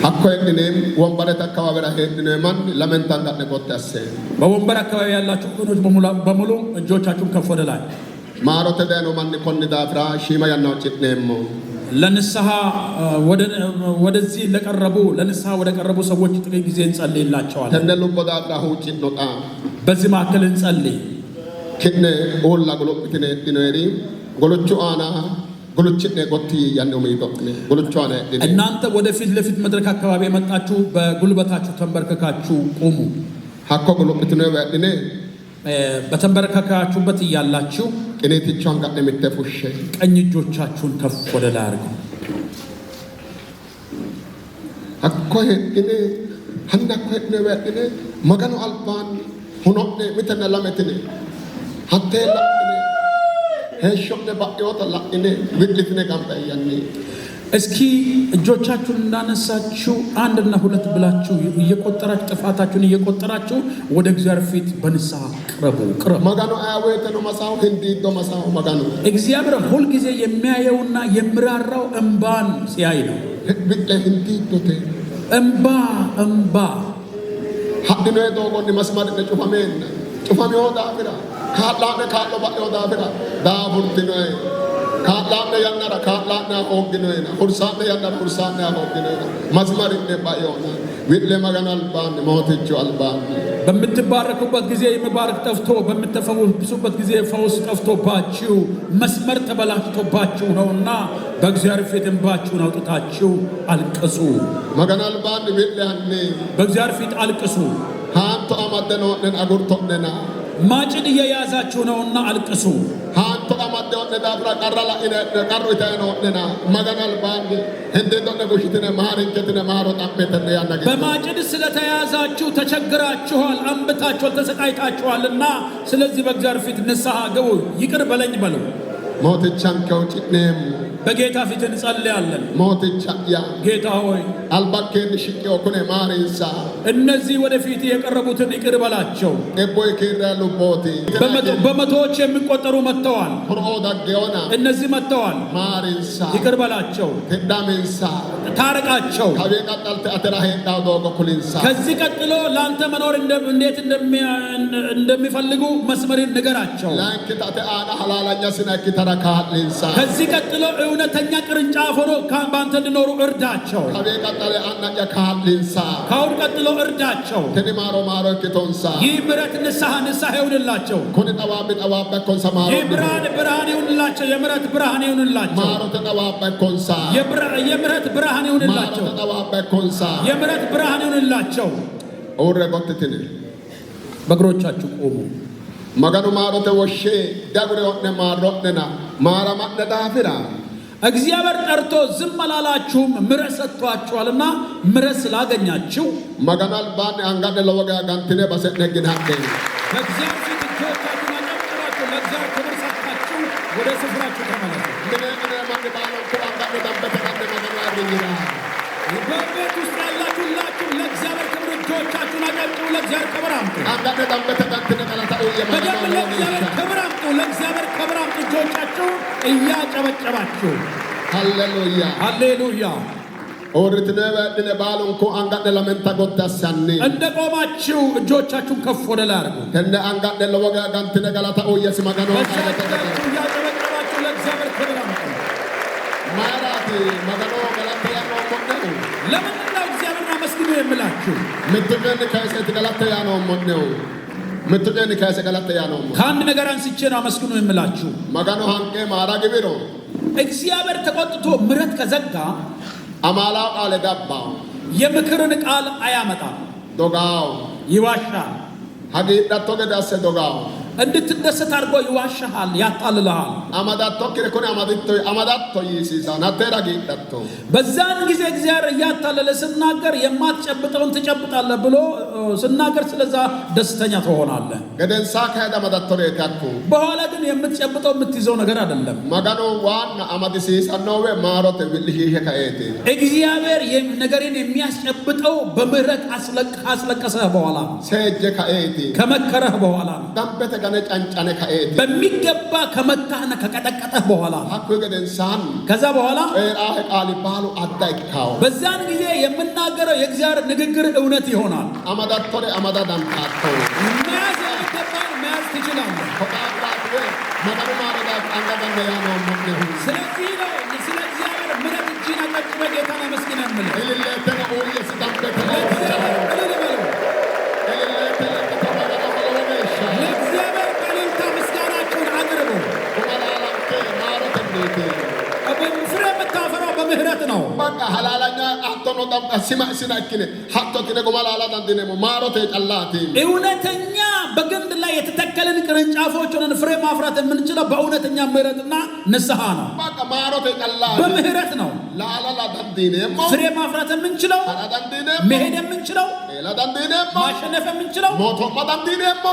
አኮ እኔም ወንበረት አካባቢ ላይ ሄድነ ማን ለመንታ እንዳነቆት ያሰ በወንበር አካባቢ ያላችሁ ወገኖች በሙሉ እጆቻችሁን ከፍ ወደ ላይ ማሮተ ደኖ ማን ኮን ዳፍራ ሺማ ያናው ጭኔሞ ለንስሐ ወደዚህ ለንስሐ ወደ ቀረቡ ሰዎች ጥቂት ጊዜ እንጸልይላቸዋለን። ተንደሉ ቆዳፍራ ሁጭ ኖጣ በዚህ መካከል እንጸልይ። ከነ ኦላ ግሎጵትነ ዲኖሪ ጎሎቹ አና ጎሎችነ ጎቲ ያነው መይዶክነ ጎሎቹ አና እናንተ ወደፊት ለፊት መድረክ አካባቢ የመጣችሁ በጉልበታችሁ ተንበርከካችሁ ቁሙ። ሀኮ ግሎጵትነ ወድነ በተንበረከካችሁበት እያላችሁ ቅኔትቻን ጋር ለምተፉሽ ቀኝ እጆቻችሁን ከፍ ወደ ላይ አድርጉ። ሀኮ ሄድነ ሀንዳኮ ሄድነ ወድነ መገኑ አልባን ሁኖነ ምተነ ለመትነ ሀቴ ላእነ ሄሾነ ባዮታ ላእነ ብድልትነ ጋምጣ ያኔ እስኪ እጆቻችሁን እንዳነሳችሁ አንድና ሁለት ብላችሁ እየቆጠራችሁ ጥፋታችሁን እየቆጠራችሁ ወደ እግዚአብሔር ፊት በንስሐ ቅረቡ። መጋኑ አያወተ ነው መሳው እንዲዶ መሳው መጋኑ እግዚአብሔር ሁል ጊዜ የሚያየውና የሚራራው እንባን ሲያይ ነው። ብለ እንዲዶቴ እንባ ሀድኖ ዶጎን መስማር ጩፋሜ ወዳ ፍራ ካላነ ካሎ ባዮ ዳፍራ ዳቡርቲኖ ካላነ ያናራ ካላነ ሆግኖና ሁርሳነ ያናራ ሁርሳነ ሆግኖና መስማር ባዮና ዊለ መጋኑ አልባን ሞትቹ አልባን በምትባረኩበት ጊዜ የሚባረክ ጠፍቶ በምትፈወሱበት ጊዜ ፈውስ ጠፍቶባችሁ መስመር ተበላሽቶባችሁ ነውና በእግዚአብሔር ፊት እንባችሁን አውጥታችሁ አልቅሱ። መጋኑ አልባን ዊለያኔ በእግዚአብሔር ፊት አልቅሱ። ሃንቶ አማደኖነን አጉርቶነና ማጭድ እየያዛችሁ ነውና አልቅሱ። ሃንቶ አማደኖነ ዳፍራ ቀራላ ኢነ ቀሩ ኢታይኖነና መጋኑ አልባን እንዴቶነ ጉሽትነ ማሪንከትነ ማሮ ጣምበተነ ያናገ በማጭድ ስለተያዛችሁ ተቸግራችኋል፣ አንብታችኋል፣ ተሰቃይታችኋልና ስለዚህ በእግዚአብሔር ፊት ንስሐ ግቡ። ይቅር በለኝ በሉ። mootichaan ka'uuti neemu በጌታ ፊት እንጸልያለን። mooticha yaa ጌታ ሆይ albakkeen shiqqee kune maariinsa እነዚህ ወደፊት የቀረቡትን ይቅር በላቸው። ebboo keerraa lubbooti በመቶዎች የሚቆጠሩ መጥተዋል። kuroo daggeona እነዚህ መጥተዋል። maariinsa ይቅር በላቸው፣ hidhamiinsa ታረቃቸው። kabee qaxxalte atira heedhaa doogo kulinsa ከዚህ ቀጥሎ ለአንተ መኖር እንዴት እንደሚፈልጉ መስመርን ንገራቸው። laankita ate aana halaalanya sinakkitara kaadhinsa ከዚህ ቀጥሎ እውነተኛ ቅርንጫፍ ሆኖ በአንተ እንዲኖሩ እርዳቸው። kabee qaxxale annanya kaadhinsa ከአሁን ቀጥሎ እርዳቸው። tini maaro ikkitonsa ይህ ምሕረት ንስሐ ይሁንላቸው። kuni xawaabbi akkonsa maaro ይህ ብርሃን ይሁንላቸው። የምሕረት ብርሃን ይሁንላቸው። maarote xawaabbi akkonsa የምሕረት ብርሃን ይሁንላቸው። maarote xawaabbi akkonsa የምሕረት ብርሃን ይሁንላቸው። urre gottitini በእግሮቻችሁ ቆሙ። maganu maarote woshshee dagure hodhe maarrodhena maaramadhe daafira እግዚአብሔር ጠርቶ ዝም አላላችሁም፣ ምሕረት ሰጥቷችኋልና ምሕረት ስላገኛችሁ maganu albaanni hangadhe lowo geeshsha gantine basedhe ginadhe በእግዚአብሔር ፊት እጆቻችሁን አጨብጭባችሁ ለእግዚአብሔር ክብር ሰጥታችሁ ወደ ስፍራችሁ ተመለሱ። mine manni baalonku hangadhe dabbete gadhe maganu arrinyira በቤት ውስጥ ያላችሁ ሁላችሁ ለእግዚአብሔር ክብር እጆቻችሁን አጨብጭቡ፣ ለእግዚአብሔር ክብር አምጡ። hangadhe dabbete gantine galata uyye በደንብ maganu ለእግዚአብሔር ክብር አምጡ፣ ለእግዚአብሔር ክብር አምጡ። እጆቻችሁ እያጨበጨባችሁ halleluya ሃሌሉያ። orritine beedhine baalonku hangadhe lamenta goddassanni እንደ ቆማችሁ እጆቻችሁን ከፍ ወደ ላይ አድርጉ። tenne hangadhe lowo geeshsha gantine galata uyyesi maganu እጆቻችሁ እያጨበጨባችሁ ለእግዚአብሔር ክብር አምጡ። maaraati maganu galata yaanoo monnehu ለምንድን ነው እግዚአብሔርን አመስግኑ የምላችሁ? mittujenni kayiseeti galata yaanoo monnehu mittujenni kayise galata yaanoo monnehu ከአንድ ነገር አንስቼ ነው አመስግኑ የምላችሁ። maganu hanqee maara gibiro እግዚአብሔር ተቆጥቶ ምሕረት ከዘጋ amaalaa qaale gabbaa የምክርን ቃል አያመጣም፣ dogaawu ይዋሻል። hagiidhatto gede asse dogaawu እንድትደሰት አድርጎ ይዋሻሃል፣ ያታልልሃል። amadatto kire kuni amadatto yiisiisa natteera giidhatto በዛን ጊዜ እግዚአብሔር እያታለለ ስናገር የማትጨብጠውን ትጨብጣለህ ብሎ ስናገር ስለዛ ደስተኛ ትሆናለህ። gedensaa kaeda amadatto reeti akku በኋላ ግን የምትጨብጠው የምትይዘው ነገር አይደለም። maganu waanna amadisiisannoowe maarote willishiishe kaeeti እግዚአብሔር ነገርን የሚያስጨብጠው በምህረት አስለቀሰህ በኋላ seejje kaeeti ከመከረህ በኋላ dambete gane cancane kaeeti በሚገባ ከመታህና ከቀጠቀጠህ በኋላ hakkuyi gedensaan ከዛ በኋላ dheeraahe qaali baalu adda ikkaawo በዛን ጊዜ የምናገረው የእግዚአብሔር ንግግር እውነት ይሆናል። amadattore amada dandaatto መያዝ የሚገባን መያዝ ትችላለህ። kophaadhaatwe maganu maaradaaf anga dandayaanoo monnehu ስለዚህ ነው ስለ እግዚአብሔር ምሕረት እጅን አጨብጭበህ ጌታን አመስግን የምልህ። ililleetene uuyyesi dambete ለእግዚአብሔር እልል በሉ። ililleetene kitabaga lowo geeshsha ለእግዚአብሔር በእልልታ ምስጋናችሁን አቅርቡ። kumalaalanke maarotenniiti ፍሬ የምታፈራው በምህረት ነው። bakka halaalanya hattono damba sima isina ikkine hatto kine gumalaala dandinemo maarote callaati እውነተኛ በግንድ ላይ የተተከለን ቅርንጫፎች ሆነን ፍሬ ማፍራት የምንችለው በእውነተኛ ምህረትና ንስሐ ነው። bakka maarote callaati በምህረት ነው laalala dandineemmo ፍሬ ማፍራት የምንችለው፣ hara dandineemmo መሄድ የምንችለው፣ eela dandineemmo ማሸነፍ የምንችለው፣ mootumma dandineemmo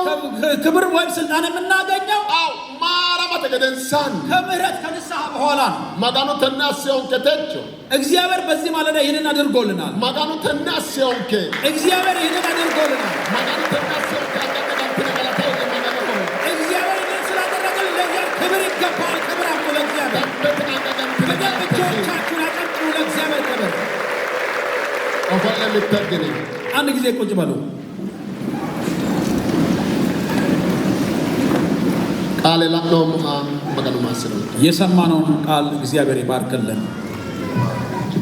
ክብር ወይም ስልጣን የምናገኘው aw maaramate gedensaan ከምህረት ከንስሐ በኋላ ነው። maganu tenne asseyonke techo እግዚአብሔር በዚህ ማለዳ ይህንን አድርጎልናል። maganu tenne asseyonke እግዚአብሔር ይህንን አድርጎልናል። maganu tenne asseyonke addate gantine galatae maganu እግዚአብሔር ይህንን ስላደረገልን ለእግዚአብሔር ክብር ይገባል። ክብር አምጡ ለእግዚአብሔር። dambete anga gantine በደንብ እጆቻችሁን አጨብጭቡ ለእግዚአብሔር ክብር። ofolle mitteggine አንድ ጊዜ ቁጭ በሉ። qaale la'noommoha maganu maassino የሰማነውን ቃል እግዚአብሔር ይባርክልን።